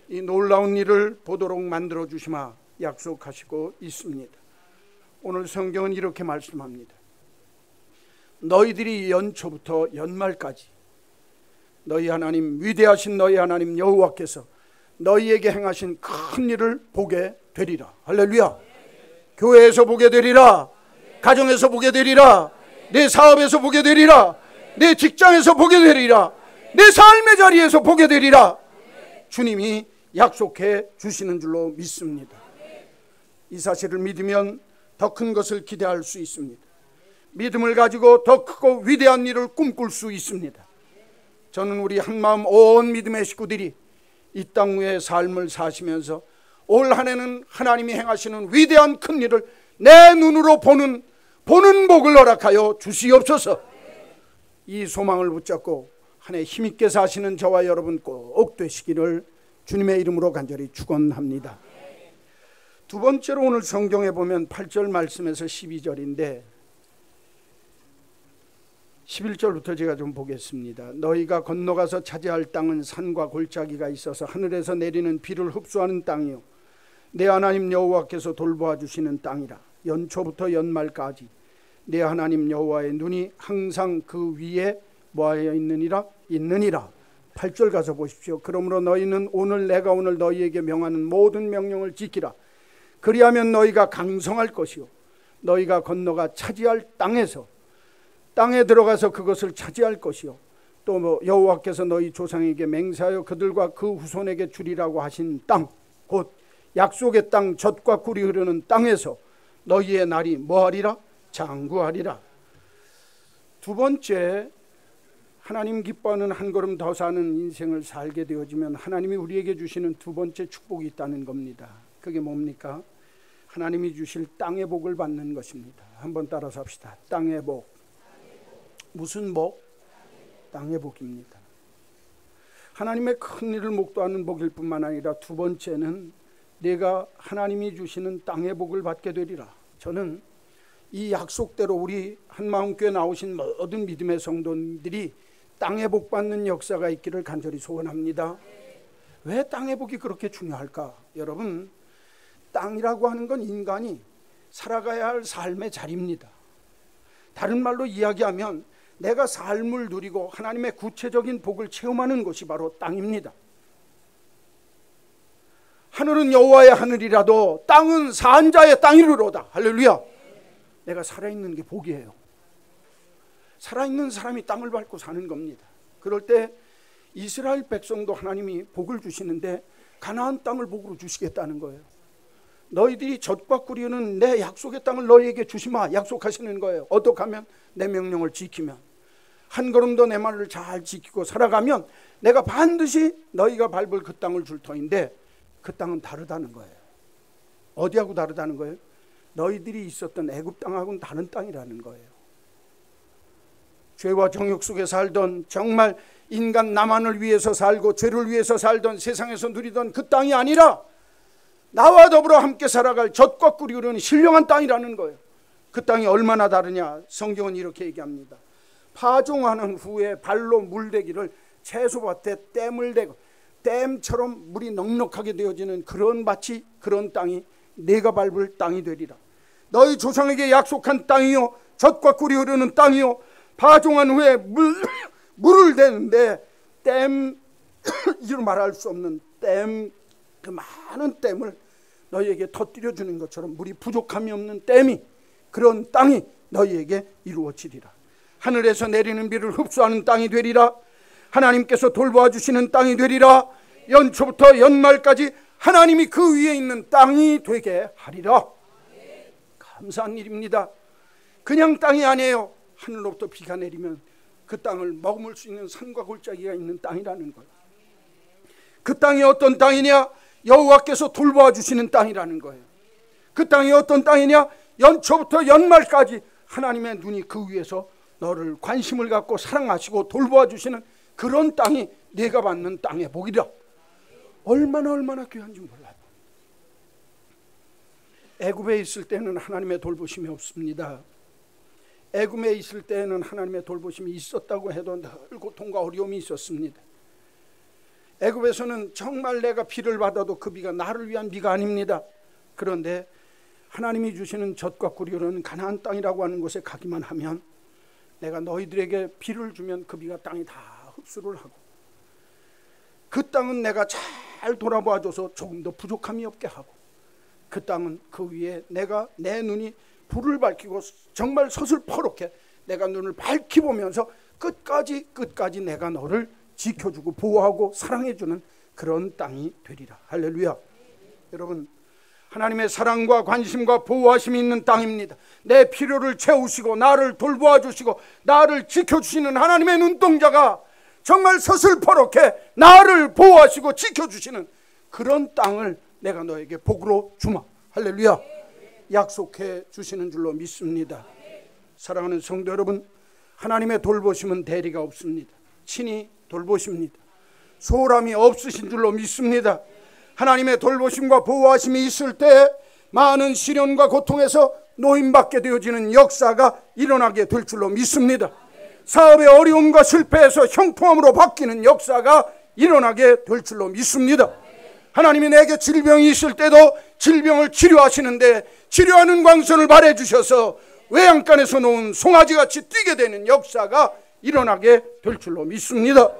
이 놀라운 일을 보도록 만들어 주시마 약속하시고 있습니다. 오늘 성경은 이렇게 말씀합니다. 너희들이 연초부터 연말까지 너희 하나님, 위대하신 너희 하나님 여호와께서 너희에게 행하신 큰 일을 보게 되리라. 할렐루야. 교회에서 보게 되리라, 가정에서 보게 되리라, 내 사업에서 보게 되리라, 내 직장에서 보게 되리라, 내 삶의 자리에서 보게 되리라. 주님이 약속해 주시는 줄로 믿습니다. 이 사실을 믿으면 더 큰 것을 기대할 수 있습니다. 믿음을 가지고 더 크고 위대한 일을 꿈꿀 수 있습니다. 저는 우리 한마음 온 믿음의 식구들이 이 땅 위의 삶을 사시면서 올 한 해는 하나님이 행하시는 위대한 큰 일을 내 눈으로 보는 복을 허락하여 주시옵소서. 이 소망을 붙잡고 한 해 힘있게 사시는 저와 여러분 꼭 되시기를 주님의 이름으로 간절히 축원합니다. 두 번째로 오늘 성경에 보면 8절 말씀에서 12절인데 11절부터 제가 좀 보겠습니다. 너희가 건너가서 차지할 땅은 산과 골짜기가 있어서 하늘에서 내리는 비를 흡수하는 땅이요 내 하나님 여호와께서 돌보아 주시는 땅이라. 연초부터 연말까지 내 하나님 여호와의 눈이 항상 그 위에 뭐하여 있느니라. 8절 가서 보십시오. 그러므로 너희는 오늘 내가 오늘 너희에게 명하는 모든 명령을 지키라. 그리하면 너희가 강성할 것이요 너희가 건너가 차지할 땅에 들어가서 그것을 차지할 것이요 또 여호와께서 너희 조상에게 맹세하여 그들과 그 후손에게 주리라고 하신 땅, 곧 약속의 땅, 젖과 꿀이 흐르는 땅에서 너희의 날이 뭐하리라? 장구하리라. 두 번째, 하나님 기뻐하는 한 걸음 더 사는 인생을 살게 되어지면 하나님이 우리에게 주시는 두 번째 축복이 있다는 겁니다. 그게 뭡니까? 하나님이 주실 땅의 복을 받는 것입니다. 한번 따라서 합시다. 땅의 복. 무슨 복? 땅의 복입니다. 하나님의 큰 일을 목도하는 복일 뿐만 아니라 두 번째는 내가 하나님이 주시는 땅의 복을 받게 되리라. 저는 이 약속대로 우리 한마음교회 나오신 모든 믿음의 성도들이 땅의 복 받는 역사가 있기를 간절히 소원합니다. 왜 땅의 복이 그렇게 중요할까? 여러분, 땅이라고 하는 건 인간이 살아가야 할 삶의 자리입니다. 다른 말로 이야기하면 내가 삶을 누리고 하나님의 구체적인 복을 체험하는 곳이 바로 땅입니다. 하늘은 여호와의 하늘이라도 땅은 산 자의 땅이로다. 할렐루야. 내가 살아있는 게 복이에요. 살아있는 사람이 땅을 밟고 사는 겁니다. 그럴 때 이스라엘 백성도 하나님이 복을 주시는데 가나안 땅을 복으로 주시겠다는 거예요. 너희들이 젖과 꿀이는 내 약속의 땅을 너희에게 주시마 약속하시는 거예요. 어떻게 하면? 내 명령을 지키면, 한 걸음도 내 말을 잘 지키고 살아가면 내가 반드시 너희가 밟을 그 땅을 줄 터인데, 그 땅은 다르다는 거예요. 어디하고 다르다는 거예요? 너희들이 있었던 애굽 땅하고는 다른 땅이라는 거예요. 죄와 정욕 속에 살던, 정말 인간 나만을 위해서 살고 죄를 위해서 살던, 세상에서 누리던 그 땅이 아니라 나와 더불어 함께 살아갈 젖과 꿀이 흐르는 신령한 땅이라는 거예요. 그 땅이 얼마나 다르냐? 성경은 이렇게 얘기합니다. 파종하는 후에 발로 물대기를 채소밭에 댐을 대고 댐처럼 물이 넉넉하게 되어지는 그런 밭이, 그런 땅이 내가 밟을 땅이 되리라. 너희 조상에게 약속한 땅이요, 젖과 꿀이 흐르는 땅이요, 파종한 후에 물을 대는데 댐, 이로 말할 수 없는 댐, 그 많은 댐을 너희에게 터뜨려 주는 것처럼 물이 부족함이 없는 댐이, 그런 땅이 너희에게 이루어지리라. 하늘에서 내리는 비를 흡수하는 땅이 되리라. 하나님께서 돌보아 주시는 땅이 되리라. 연초부터 연말까지 하나님이 그 위에 있는 땅이 되게 하리라. 감사한 일입니다. 그냥 땅이 아니에요. 하늘로부터 비가 내리면 그 땅을 머금을 수 있는 산과 골짜기가 있는 땅이라는 거예요. 그 땅이 어떤 땅이냐? 여호와께서 돌보아 주시는 땅이라는 거예요. 그 땅이 어떤 땅이냐? 연초부터 연말까지 하나님의 눈이 그 위에서 너를 관심을 갖고 사랑하시고 돌보아 주시는 그런 땅이 네가 받는 땅의 복이라. 얼마나 귀한지 몰라요. 애굽에 있을 때는 하나님의 돌보심이 없습니다. 애굽에 있을 때는 하나님의 돌보심이 있었다고 해도 늘 고통과 어려움이 있었습니다. 애굽에서는 정말 내가 비를 받아도 그 비가 나를 위한 비가 아닙니다. 그런데 하나님이 주시는 젖과 꿀이 흐르는 가나안 땅이라고 하는 곳에 가기만 하면 내가 너희들에게 비를 주면 그 비가 땅이 다 흡수를 하고, 그 땅은 내가 잘 돌아봐줘서 조금 더 부족함이 없게 하고, 그 땅은 그 위에 내가 내 눈이 불을 밝히고 정말 서슬퍼렇게 내가 눈을 밝히 보면서 끝까지 내가 너를 지켜주고 보호하고 사랑해주는 그런 땅이 되리라. 할렐루야. 여러분, 하나님의 사랑과 관심과 보호하심이 있는 땅입니다. 내 필요를 채우시고 나를 돌보아 주시고 나를 지켜주시는 하나님의 눈동자가 정말 서슬퍼렇게 나를 보호하시고 지켜주시는 그런 땅을 내가 너에게 복으로 주마. 할렐루야. 약속해 주시는 줄로 믿습니다. 사랑하는 성도 여러분, 하나님의 돌보심은 대리가 없습니다. 친히 돌보십니다. 소홀함이 없으신 줄로 믿습니다. 하나님의 돌보심과 보호하심이 있을 때 많은 시련과 고통에서 노임받게 되어지는 역사가 일어나게 될 줄로 믿습니다. 사업의 어려움과 실패에서 형통함으로 바뀌는 역사가 일어나게 될 줄로 믿습니다. 하나님이 내게 질병이 있을 때도 질병을 치료하시는데 치료하는 광선을 발해 주셔서 외양간에서 놓은 송아지같이 뛰게 되는 역사가 일어나게 될 줄로 믿습니다.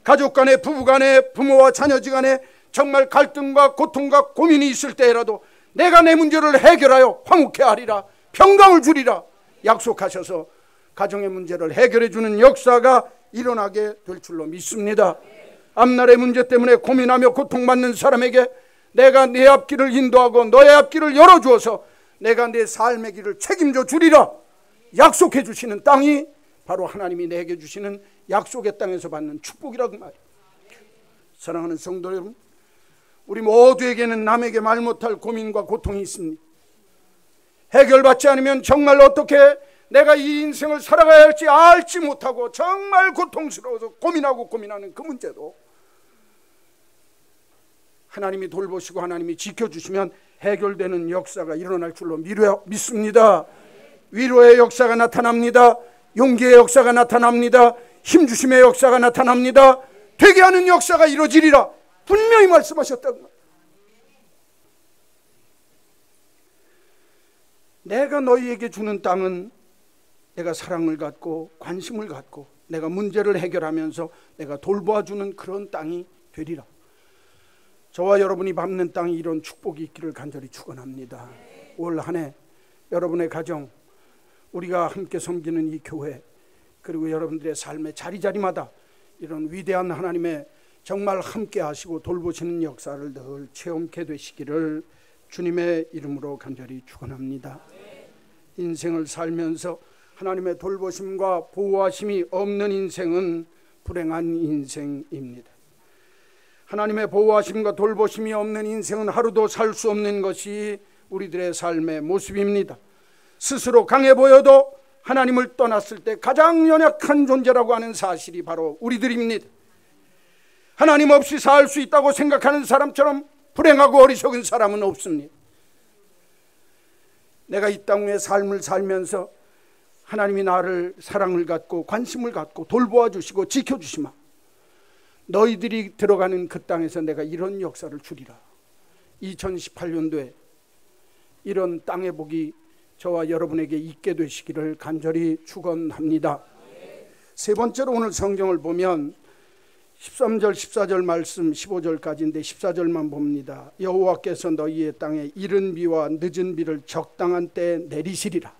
가족 간에, 부부 간에, 부모와 자녀지 간에 정말 갈등과 고통과 고민이 있을 때라도 내가 내 문제를 해결하여 화목케 하리라, 평강을 주리라 약속하셔서 가정의 문제를 해결해 주는 역사가 일어나게 될 줄로 믿습니다. 앞날의 문제 때문에 고민하며 고통받는 사람에게 내가 내 앞길을 인도하고 너의 앞길을 열어주어서 내가 내 삶의 길을 책임져 주리라 약속해 주시는 땅이 바로 하나님이 내게 주시는 약속의 땅에서 받는 축복이라고 말이에요. 사랑하는 성도 여러분, 우리 모두에게는 남에게 말 못할 고민과 고통이 있습니다. 해결받지 않으면 정말 어떻게 내가 이 인생을 살아가야 할지 알지 못하고 정말 고통스러워서 고민하는 그 문제도 하나님이 돌보시고 하나님이 지켜주시면 해결되는 역사가 일어날 줄로 믿습니다. 위로의 역사가 나타납니다. 용기의 역사가 나타납니다. 힘주심의 역사가 나타납니다. 되게 하는 역사가 이루어지리라 분명히 말씀하셨다고 말이에요. 내가 너희에게 주는 땅은 내가 사랑을 갖고 관심을 갖고 내가 문제를 해결하면서 내가 돌봐주는 그런 땅이 되리라. 저와 여러분이 밟는 땅에 이런 축복이 있기를 간절히 축원합니다. 올 한 해 여러분의 가정, 우리가 함께 섬기는 이 교회, 그리고 여러분들의 삶의 자리자리마다 이런 위대한 하나님의 정말 함께 하시고 돌보시는 역사를 늘 체험케 되시기를 주님의 이름으로 간절히 축원합니다. 인생을 살면서 하나님의 돌보심과 보호하심이 없는 인생은 불행한 인생입니다. 하나님의 보호하심과 돌보심이 없는 인생은 하루도 살 수 없는 것이 우리들의 삶의 모습입니다. 스스로 강해 보여도 하나님을 떠났을 때 가장 연약한 존재라고 하는 사실이 바로 우리들입니다. 하나님 없이 살 수 있다고 생각하는 사람처럼 불행하고 어리석은 사람은 없습니다. 내가 이 땅의 삶을 살면서 하나님이 나를 사랑을 갖고 관심을 갖고 돌보아 주시고 지켜주시마, 너희들이 들어가는 그 땅에서 내가 이런 역사를 주리라. 2018년도에 이런 땅의 복이 저와 여러분에게 있게 되시기를 간절히 축원합니다. 세 번째로 오늘 성경을 보면 13절 14절 말씀 15절까지인데 14절만 봅니다. 여호와께서 너희의 땅에 이른 비와 늦은 비를 적당한 때에 내리시리라.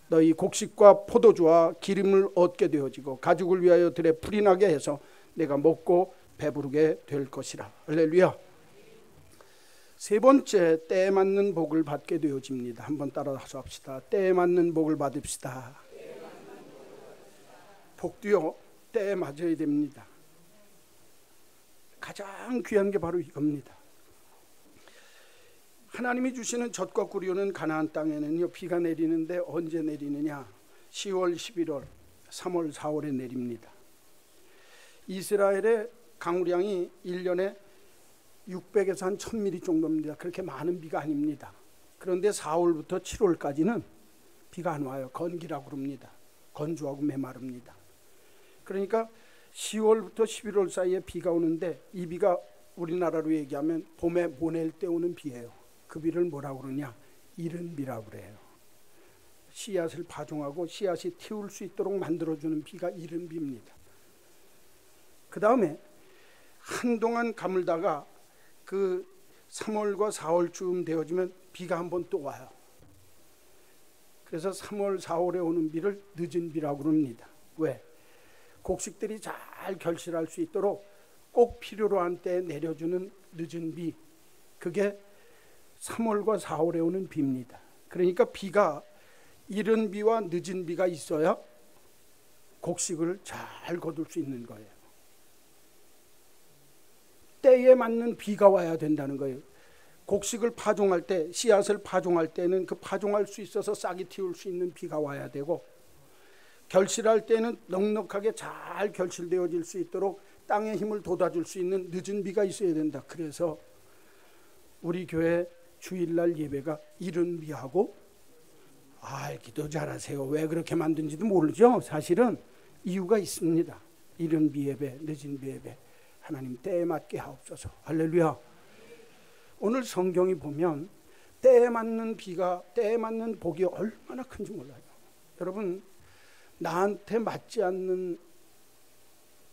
너희 곡식과 포도주와 기름을 얻게 되어지고 가죽을 위하여 들에 풀이 나게 해서 내가 먹고 배부르게 될 것이라. 할렐루야. 세 번째, 때에 맞는 복을 받게 되어집니다. 한번 따라서 합시다. 때에 맞는 복을 받읍시다. 복도요, 때에 맞아야 됩니다. 가장 귀한 게 바로 이겁니다. 하나님이 주시는 젖과 꿀이 오는 가나안 땅에는요, 비가 내리는데 언제 내리느냐? 10월, 11월, 3월, 4월에 내립니다. 이스라엘의 강우량이 1년에 600에서 한 1000mm 정도입니다. 그렇게 많은 비가 아닙니다. 그런데 4월부터 7월까지는 비가 안 와요. 건기라고 그럽니다. 건조하고 메마릅니다. 그러니까 10월부터 11월 사이에 비가 오는데 이 비가 우리나라로 얘기하면 봄에 모낼 때 오는 비예요. 그 비를 뭐라고 그러냐? 이른 비라고 그래요. 씨앗을 파종하고 씨앗이 틔울 수 있도록 만들어주는 비가 이른 비입니다. 그 다음에 한동안 가물다가 그 3월과 4월쯤 되어지면 비가 한 번 또 와요. 그래서 3월, 4월에 오는 비를 늦은 비라고 그럽니다. 왜? 곡식들이 잘 결실할 수 있도록 꼭 필요로 한 때에 내려주는 늦은 비, 그게 3월과 4월에 오는 비입니다. 그러니까 비가 이른 비와 늦은 비가 있어야 곡식을 잘 거둘 수 있는 거예요. 때에 맞는 비가 와야 된다는 거예요. 곡식을 파종할 때, 씨앗을 파종할 때는 그 파종할 수 있어서 싹이 틔울 수 있는 비가 와야 되고, 결실할 때는 넉넉하게 잘 결실되어질 수 있도록 땅의 힘을 돋아줄 수 있는 늦은 비가 있어야 된다. 그래서 우리 교회 주일날 예배가 이른 비하고, 알기도 잘하세요. 왜 그렇게 만든지도 모르죠. 사실은 이유가 있습니다. 이른 비 예배, 늦은 비 예배, 하나님 때에 맞게 하옵소서. 할렐루야. 오늘 성경이 보면 때에 맞는 비가, 때에 맞는 복이 얼마나 큰지 몰라요. 여러분, 나한테 맞지 않는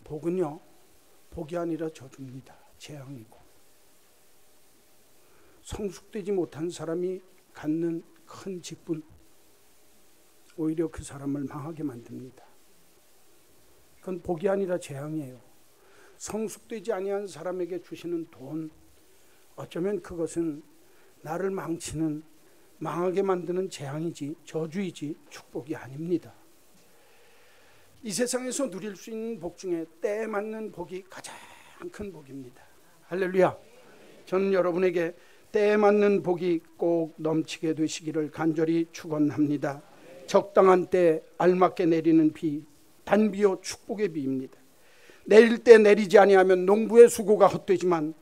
복은요, 복이 아니라 저주입니다. 재앙이고, 성숙되지 못한 사람이 갖는 큰 직분, 오히려 그 사람을 망하게 만듭니다. 그건 복이 아니라 재앙이에요. 성숙되지 아니한 사람에게 주시는 돈, 어쩌면 그것은 나를 망치는, 망하게 만드는 재앙이지 저주이지 축복이 아닙니다. 이 세상에서 누릴 수 있는 복 중에 때에 맞는 복이 가장 큰 복입니다. 할렐루야. 저는 여러분에게 때에 맞는 복이 꼭 넘치게 되시기를 간절히 축원합니다. 적당한 때 알맞게 내리는 비, 단비요 축복의 비입니다. 내릴 때 내리지 아니하면 농부의 수고가 헛되지만,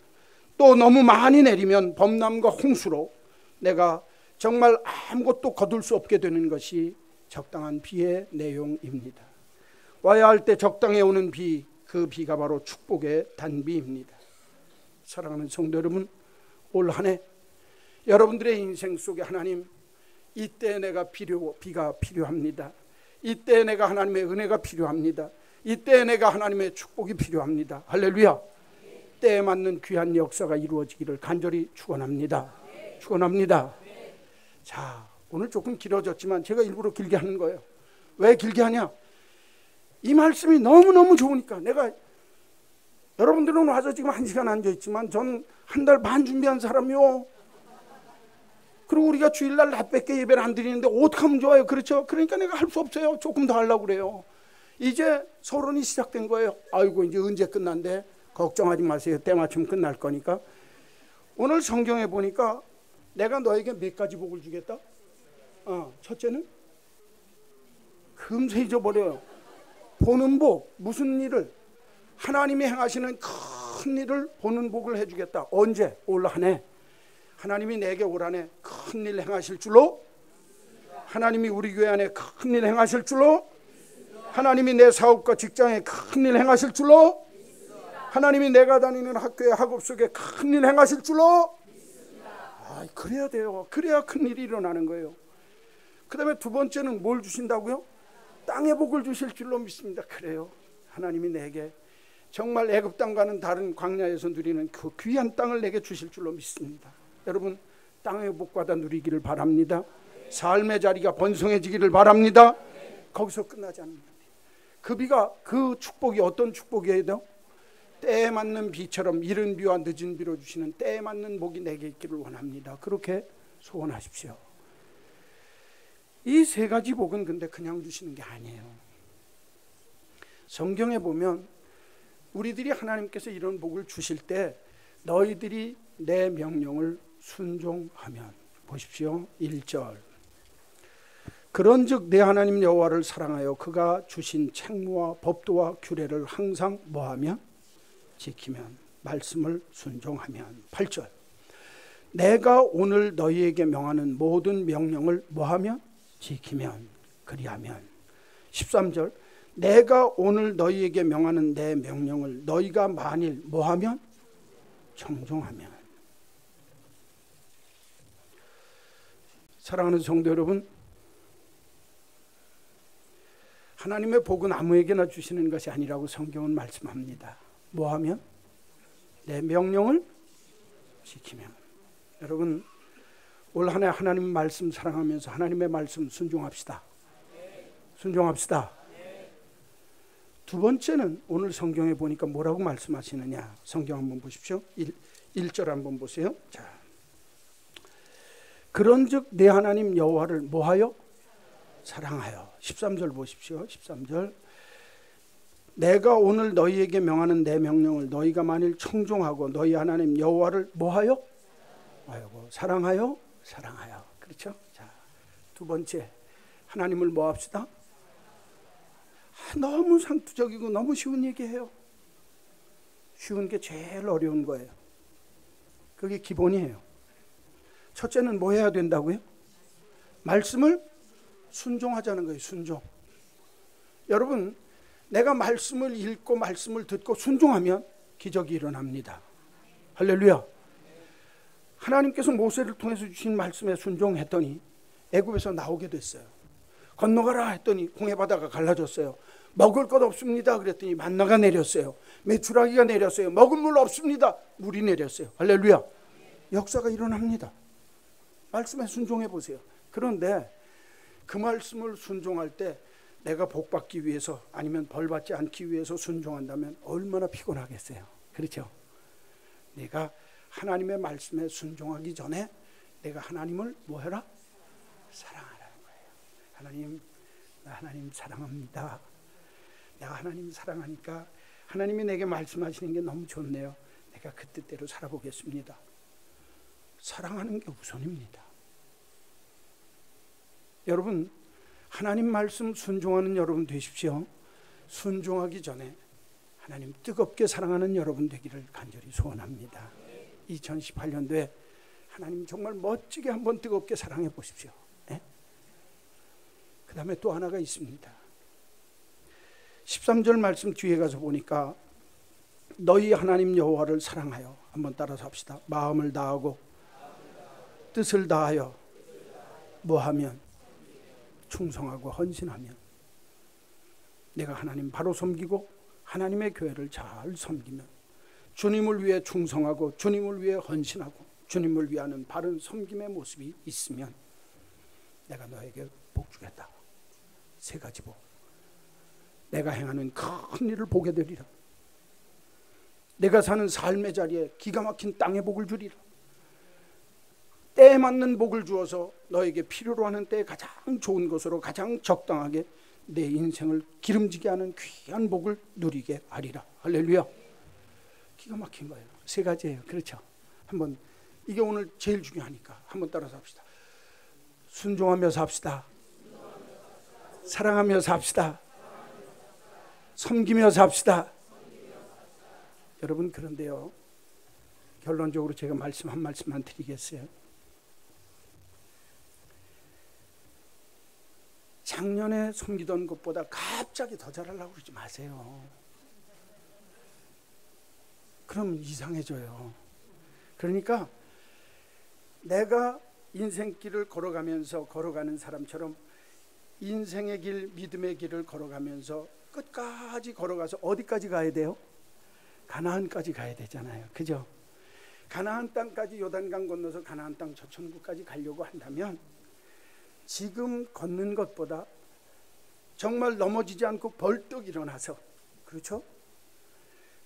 또 너무 많이 내리면 범람과 홍수로 내가 정말 아무것도 거둘 수 없게 되는 것이 적당한 비의 내용입니다. 와야 할 때 적당히 오는 비, 그 비가 바로 축복의 단비입니다. 사랑하는 성도 여러분, 올 한 해 여러분들의 인생 속에 하나님, 이때 내가 비가 필요합니다. 이때 내가 하나님의 은혜가 필요합니다. 이때 내가 하나님의 축복이 필요합니다. 할렐루야. 때에 맞는 귀한 역사가 이루어지기를 간절히 축원합니다. 축원합니다. 자, 오늘 조금 길어졌지만 제가 일부러 길게 하는 거예요. 왜 길게 하냐? 이 말씀이 너무너무 좋으니까. 내가, 여러분들은 와서 지금 1시간 앉아있지만 전 한 달 반 준비한 사람이요. 그리고 우리가 주일날 낮밖에 예배를 안 드리는데 어떻게 하면 좋아요? 그렇죠? 그러니까 내가 할 수 없어요. 조금 더 하려고 그래요. 이제 서론이 시작된 거예요. 아이고, 이제 언제 끝난대? 걱정하지 마세요. 때마침 끝날 거니까. 오늘 성경에 보니까 내가 너에게 몇 가지 복을 주겠다? 첫째는 금세 잊어버려요. 보는 복, 무슨 일을? 하나님이 행하시는 큰 일을 보는 복을 해주겠다. 언제? 올 한 해. 하나님이 내게 올 한 해 큰 일 행하실 줄로, 하나님이 우리 교회 안에 큰 일 행하실 줄로, 하나님이 내 사업과 직장에 큰 일 행하실 줄로, 하나님이 내가 다니는 학교의 학업 속에 큰 일 행하실 줄로. 그래야 돼요. 그래야 큰 일이 일어나는 거예요. 그 다음에 두 번째는 뭘 주신다고요? 땅의 복을 주실 줄로 믿습니다. 그래요. 하나님이 내게 정말 애굽 땅과는 다른 광야에서 누리는 그 귀한 땅을 내게 주실 줄로 믿습니다. 여러분, 땅의 복받아 누리기를 바랍니다. 삶의 자리가 번성해지기를 바랍니다. 거기서 끝나지 않습니다. 그 비가, 그 축복이 어떤 축복이어야 돼요? 때에 맞는 비처럼 이른 비와 늦은 비로 주시는 때에 맞는 복이 내게 있기를 원합니다. 그렇게 소원하십시오. 이 세 가지 복은 근데 그냥 주시는 게 아니에요. 성경에 보면 우리들이 하나님께서 이런 복을 주실 때 너희들이 내 명령을 순종하면, 보십시오. 1절. 그런즉 내 하나님 여호와를 사랑하여 그가 주신 책무와 법도와 규례를 항상 뭐하면? 지키면, 말씀을 순종하면. 8절. 내가 오늘 너희에게 명하는 모든 명령을 뭐하면? 지키면, 그리하면. 13절. 내가 오늘 너희에게 명하는 내 명령을 너희가 만일 뭐하면? 청종하면. 사랑하는 성도 여러분, 하나님의 복은 아무에게나 주시는 것이 아니라고 성경은 말씀합니다. 뭐하면? 내 명령을 지키면. 여러분, 올 한 해 하나님 말씀 사랑하면서 하나님의 말씀 순종합시다. 순종합시다. 두 번째는 오늘 성경에 보니까 뭐라고 말씀하시느냐? 성경 한번 보십시오. 1절 한번 보세요. 자, 그런즉 내 하나님 여호와를 뭐하여? 사랑하여. 13절 보십시오. 13절. 내가 오늘 너희에게 명하는 내 명령을 너희가 만일 청종하고 너희 하나님 여호와를 뭐하여? 사랑하여. 사랑하여. 그렇죠? 자, 두 번째, 하나님을 뭐 합시다? 너무 상투적이고 너무 쉬운 얘기예요. 쉬운 게 제일 어려운 거예요. 그게 기본이에요. 첫째는 뭐 해야 된다고요? 말씀을 순종하자는 거예요. 순종. 여러분, 내가 말씀을 읽고 말씀을 듣고 순종하면 기적이 일어납니다. 할렐루야. 하나님께서 모세를 통해서 주신 말씀에 순종했더니 애굽에서 나오게 됐어요. 건너가라 했더니 홍해 바다가 갈라졌어요. 먹을 것 없습니다 그랬더니 만나가 내렸어요. 메추라기가 내렸어요. 먹을 물 없습니다. 물이 내렸어요. 할렐루야. 역사가 일어납니다. 말씀에 순종해 보세요. 그런데 그 말씀을 순종할 때 내가 복받기 위해서 아니면 벌받지 않기 위해서 순종한다면 얼마나 피곤하겠어요. 그렇죠? 내가 하나님의 말씀에 순종하기 전에 내가 하나님을 뭐해라? 사랑하라는 거예요. 하나님, 나 하나님 사랑합니다. 내가 하나님 사랑하니까 하나님이 내게 말씀하시는 게 너무 좋네요. 내가 그 뜻대로 살아보겠습니다. 사랑하는 게 우선입니다. 여러분, 하나님 말씀 순종하는 여러분 되십시오. 순종하기 전에 하나님 뜨겁게 사랑하는 여러분 되기를 간절히 소원합니다. 2018년도에 하나님 정말 멋지게 한번 뜨겁게 사랑해 보십시오. 네? 그 다음에 또 하나가 있습니다. 13절 말씀 뒤에 가서 보니까 너희 하나님 여호와를 사랑하여, 한번 따라서 합시다. 마음을 다하고 뜻을 다하여 뭐하면? 충성하고 헌신하면. 내가 하나님 바로 섬기고 하나님의 교회를 잘 섬기면, 주님을 위해 충성하고 주님을 위해 헌신하고 주님을 위하는 바른 섬김의 모습이 있으면 내가 너에게 복 주겠다. 세 가지 복. 내가 행하는 큰 일을 보게 되리라. 내가 사는 삶의 자리에 기가 막힌 땅의 복을 주리라. 때에 맞는 복을 주어서 너에게 필요로 하는 때에 가장 좋은 것으로 가장 적당하게 내 인생을 기름지게 하는 귀한 복을 누리게 하리라. 할렐루야. 기가 막힌 거예요. 세 가지예요. 그렇죠? 한번, 이게 오늘 제일 중요하니까 한번 따라서 합시다. 순종하며 삽시다. 사랑하며 삽시다. 섬기며 삽시다. 여러분, 그런데요, 결론적으로 제가 한 말씀만 드리겠어요. 작년에 섬기던 것보다 갑자기 더 잘하려고 그러지 마세요. 그럼 이상해져요. 그러니까 내가 인생길을 걸어가면서 걸어가는 사람처럼 인생의 길, 믿음의 길을 걸어가면서 끝까지 걸어가서 어디까지 가야 돼요? 가나안까지 가야 되잖아요. 그죠? 가나안 땅까지, 요단강 건너서 가나안 땅 저천국까지 가려고 한다면 지금 걷는 것보다 정말 넘어지지 않고 벌떡 일어나서, 그렇죠?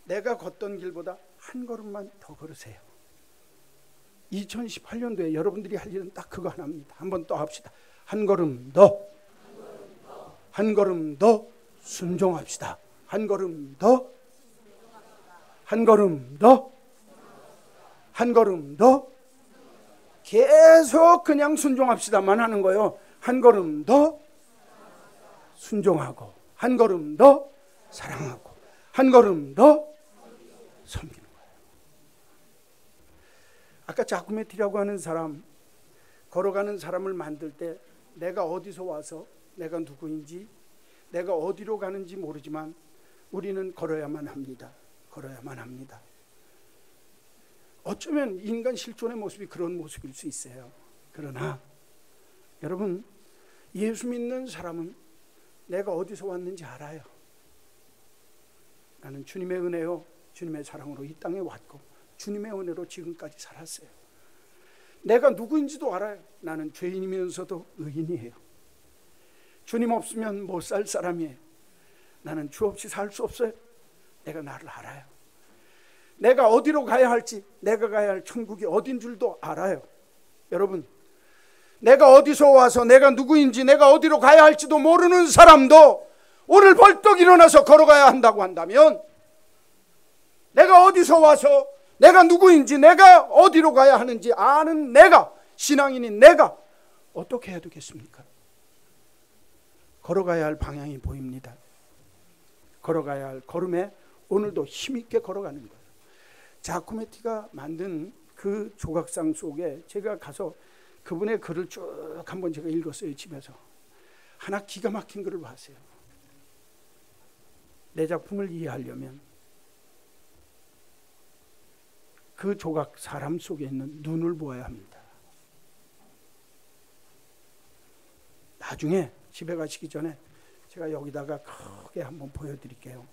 내가 걷던 길보다 한 걸음만 더 걸으세요. 2018년도에 여러분들이 할 일은 딱 그거 하나입니다. 한번 또 합시다. 한 걸음 더, 한 걸음 더 순종합시다. 한 걸음 더, 한 걸음 더, 한 걸음 더. 계속 그냥 순종합시다만 하는 거예요. 한 걸음 더 순종하고, 한 걸음 더 사랑하고, 한 걸음 더 섬기는 거예요. 아까 자쿠메티라고 하는 사람, 걸어가는 사람을 만들 때 내가 어디서 와서 내가 누구인지, 내가 어디로 가는지 모르지만 우리는 걸어야만 합니다. 걸어야만 합니다. 어쩌면 인간 실존의 모습이 그런 모습일 수 있어요. 그러나 여러분, 예수 믿는 사람은 내가 어디서 왔는지 알아요. 나는 주님의 은혜요, 주님의 사랑으로 이 땅에 왔고 주님의 은혜로 지금까지 살았어요. 내가 누구인지도 알아요. 나는 죄인이면서도 의인이에요. 주님 없으면 못 살 사람이에요. 나는 주 없이 살 수 없어요. 내가 나를 알아요. 내가 어디로 가야 할지, 내가 가야 할 천국이 어딘 줄도 알아요. 여러분, 내가 어디서 와서 내가 누구인지, 내가 어디로 가야 할지도 모르는 사람도 오늘 벌떡 일어나서 걸어가야 한다고 한다면, 내가 어디서 와서 내가 누구인지, 내가 어디로 가야 하는지 아는 내가, 신앙인인 내가 어떻게 해야 되겠습니까? 걸어가야 할 방향이 보입니다. 걸어가야 할 걸음에 오늘도 힘있게 걸어가는 거예요. 자쿠메티가 만든 그 조각상 속에 제가 가서 그분의 글을 쭉 한번 제가 읽었어요. 집에서 하나 기가 막힌 글을 봤어요. 내 작품을 이해하려면 그 조각 사람 속에 있는 눈을 보아야 합니다. 나중에 집에 가시기 전에 제가 여기다가 크게 한번 보여드릴게요.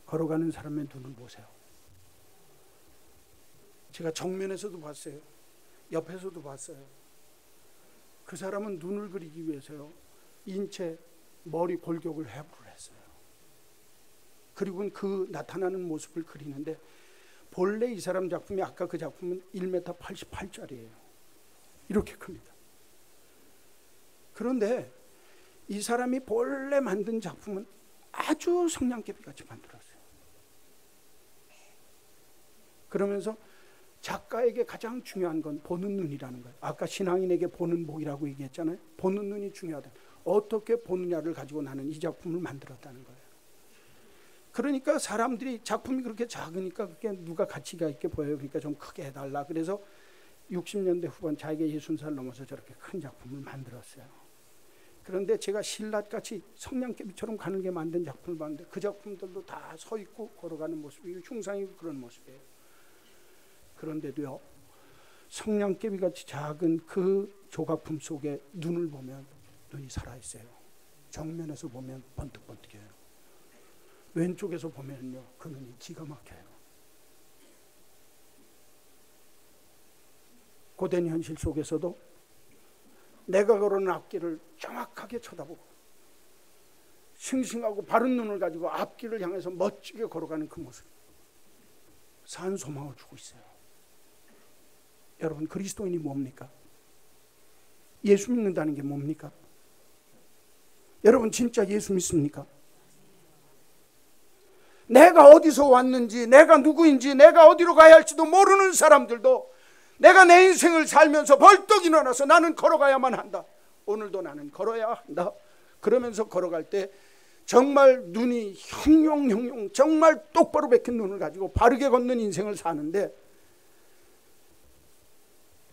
걸어가는 사람의 눈을 보세요. 제가 정면에서도 봤어요. 옆에서도 봤어요. 그 사람은 눈을 그리기 위해서요, 인체, 머리 골격을 해부를 했어요. 그리고는 그 나타나는 모습을 그리는데, 본래 이 사람 작품이, 아까 그 작품은 1m 88짜리예요. 이렇게 큽니다. 그런데 이 사람이 본래 만든 작품은 아주 성냥개비같이 만들었어요. 그러면서 작가에게 가장 중요한 건 보는 눈이라는 거예요. 아까 신앙인에게 보는 복이라고 얘기했잖아요. 보는 눈이 중요하다. 어떻게 보느냐를 가지고 나는 이 작품을 만들었다는 거예요. 그러니까 사람들이, 작품이 그렇게 작으니까 그게 누가 가치가 있게 보여요. 그러니까 좀 크게 해달라. 그래서 60년대 후반 자기가 60살 넘어서 저렇게 큰 작품을 만들었어요. 그런데 제가 신라같이 성냥개비처럼 가는 게 만든 작품을 봤는데 그 작품들도 다 서 있고 걸어가는 모습이 흉상이고 그런 모습이에요. 그런데도요, 성냥개비같이 작은 그 조각품 속에 눈을 보면 눈이 살아있어요. 정면에서 보면 번뜩번뜩해요. 왼쪽에서 보면요, 그 눈이 기가 막혀요. 고된 현실 속에서도 내가 걸어오는 앞길을 정확하게 쳐다보고 싱싱하고 바른 눈을 가지고 앞길을 향해서 멋지게 걸어가는 그 모습, 산 소망을 주고 있어요. 여러분, 그리스도인이 뭡니까? 예수 믿는다는 게 뭡니까? 여러분, 진짜 예수 믿습니까? 내가 어디서 왔는지, 내가 누구인지, 내가 어디로 가야 할지도 모르는 사람들도 내가 내 인생을 살면서 벌떡 일어나서 나는 걸어가야만 한다, 오늘도 나는 걸어야 한다, 그러면서 걸어갈 때 정말 눈이 형용형용 정말 똑바로 박힌 눈을 가지고 바르게 걷는 인생을 사는데,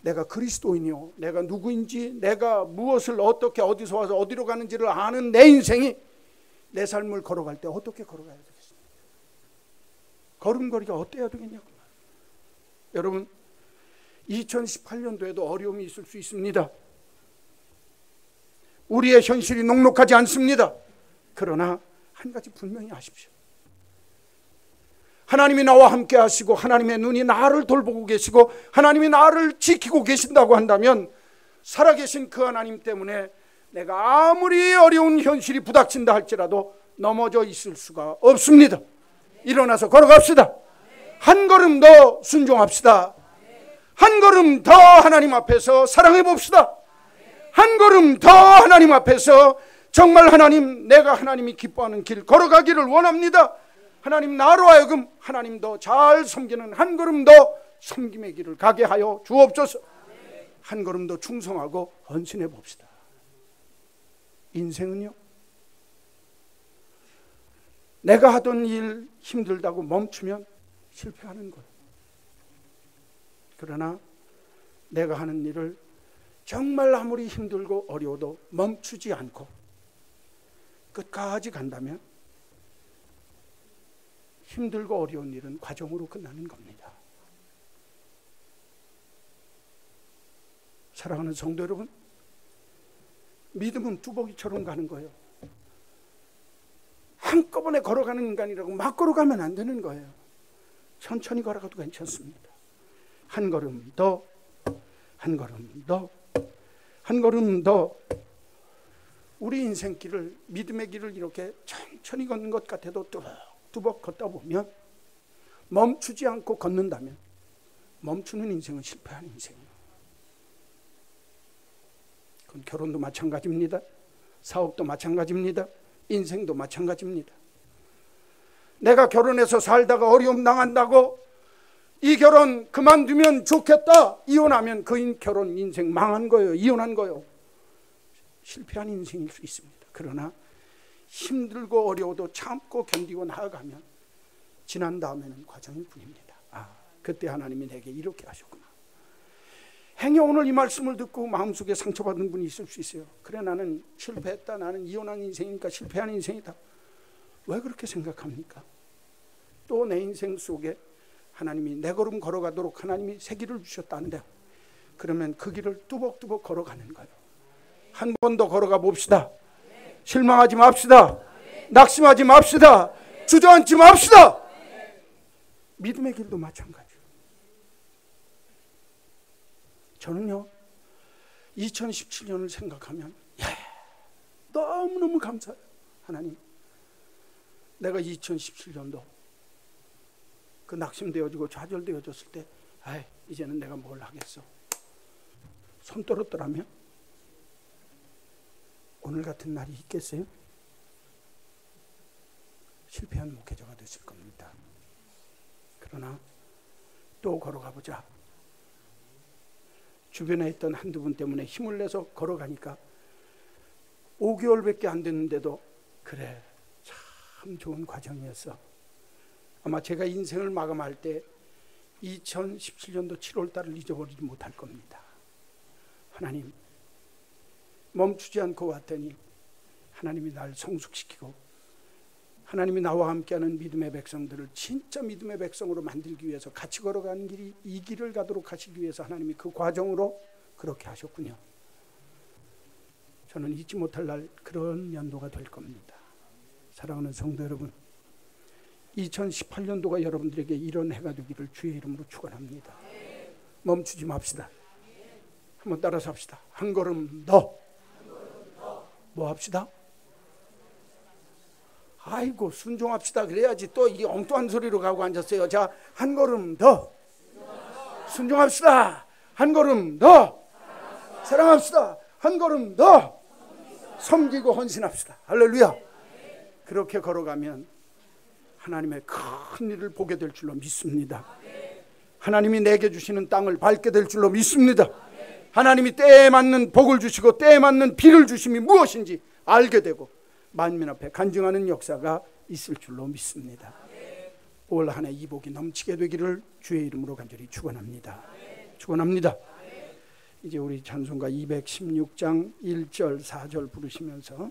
내가 그리스도인이요, 내가 누구인지, 내가 무엇을 어떻게 어디서 와서 어디로 가는지를 아는 내 인생이 내 삶을 걸어갈 때 어떻게 걸어가야 되겠습니까? 걸음걸이가 어때야 되겠냐고. 여러분, 2018년도에도 어려움이 있을 수 있습니다. 우리의 현실이 녹록하지 않습니다. 그러나 한 가지 분명히 아십시오. 하나님이 나와 함께 하시고 하나님의 눈이 나를 돌보고 계시고 하나님이 나를 지키고 계신다고 한다면, 살아계신 그 하나님 때문에 내가 아무리 어려운 현실이 부닥친다 할지라도 넘어져 있을 수가 없습니다. 일어나서 걸어갑시다. 한 걸음 더 순종합시다. 한 걸음 더 하나님 앞에서 사랑해 봅시다. 한 걸음 더 하나님 앞에서 정말 하나님, 내가 하나님이 기뻐하는 길 걸어가기를 원합니다. 하나님, 나로 하여금 하나님 더 잘 섬기는 한 걸음 더 섬김의 길을 가게 하여 주옵소서. 한 걸음 더 충성하고 헌신해 봅시다. 인생은요, 내가 하던 일 힘들다고 멈추면 실패하는 거예요. 그러나 내가 하는 일을 정말 아무리 힘들고 어려워도 멈추지 않고 끝까지 간다면 힘들고 어려운 일은 과정으로 끝나는 겁니다. 사랑하는 성도 여러분, 믿음은 뚜벅이처럼 가는 거예요. 한꺼번에 걸어가는 인간이라고 막 걸어가면 안 되는 거예요. 천천히 걸어가도 괜찮습니다. 한 걸음 더, 한 걸음 더, 한 걸음 더. 우리 인생길을, 믿음의 길을 이렇게 천천히 걷는 것 같아도 뚜벅뚜벅 걷다 보면, 멈추지 않고 걷는다면 멈추는 인생은 실패한 인생이에요. 그건 결혼도 마찬가지입니다. 사업도 마찬가지입니다. 인생도 마찬가지입니다. 내가 결혼해서 살다가 어려움 당한다고 이 결혼 그만두면 좋겠다, 이혼하면 그 결혼 인생 망한 거예요. 이혼한 거예요. 실패한 인생일 수 있습니다. 그러나 힘들고 어려워도 참고 견디고 나아가면 지난 다음에는 과정일 뿐입니다. 그때 하나님이 내게 이렇게 하셨구나. 행여 오늘 이 말씀을 듣고 마음속에 상처받은 분이 있을 수 있어요. 그래, 나는 실패했다, 나는 이혼한 인생이니까 실패한 인생이다. 왜 그렇게 생각합니까? 또 내 인생 속에 하나님이 내 걸음 걸어가도록 하나님이 새 길을 주셨다는데, 그러면 그 길을 뚜벅뚜벅 걸어가는 거예요. 한 번 더 걸어가 봅시다. 실망하지 맙시다. 낙심하지 맙시다. 주저앉지 맙시다. 믿음의 길도 마찬가지예요. 저는요, 2017년을 생각하면 너무너무 감사해요. 하나님, 내가 2017년도 그 낙심되어지고 좌절되어졌을 때, 이제는 내가 뭘 하겠어, 손 떨었더라면 오늘 같은 날이 있겠어요? 실패한 목회자가 됐을 겁니다. 그러나 또 걸어가보자. 주변에 있던 한두 분 때문에 힘을 내서 걸어가니까 5개월밖에 안 됐는데도, 그래, 참 좋은 과정이었어. 아마 제가 인생을 마감할 때 2017년도 7월 달을 잊어버리지 못할 겁니다. 하나님, 멈추지 않고 왔더니 하나님이 날 성숙시키고 하나님이 나와 함께하는 믿음의 백성들을 진짜 믿음의 백성으로 만들기 위해서 같이 걸어가는 길이 이 길을 가도록 하시기 위해서 하나님이 그 과정으로 그렇게 하셨군요. 저는 잊지 못할 날 그런 연도가 될 겁니다. 사랑하는 성도 여러분, 2018년도가 여러분들에게 이런 해가 되기를 주의 이름으로 축원합니다. 멈추지 맙시다. 한번 따라서 합시다. 한 걸음 더. 뭐 합시다? 아이고 순종합시다 그래야지 또 이 엉뚱한 소리로 가고 앉았어요. 자, 한 걸음 더 순종합시다. 한 걸음 더 사랑합시다. 한 걸음 더 섬기고 헌신합시다. 할렐루야. 그렇게 걸어가면 하나님의 큰 일을 보게 될 줄로 믿습니다. 하나님이 내게 주시는 땅을 밟게 될 줄로 믿습니다. 하나님이 때에 맞는 복을 주시고 때에 맞는 비를 주심이 무엇인지 알게 되고 만민 앞에 간증하는 역사가 있을 줄로 믿습니다. 올 한 해 이 복이 넘치게 되기를 주의 이름으로 간절히 축원합니다. 축원합니다. 이제 우리 찬송가 216장 1절 4절 부르시면서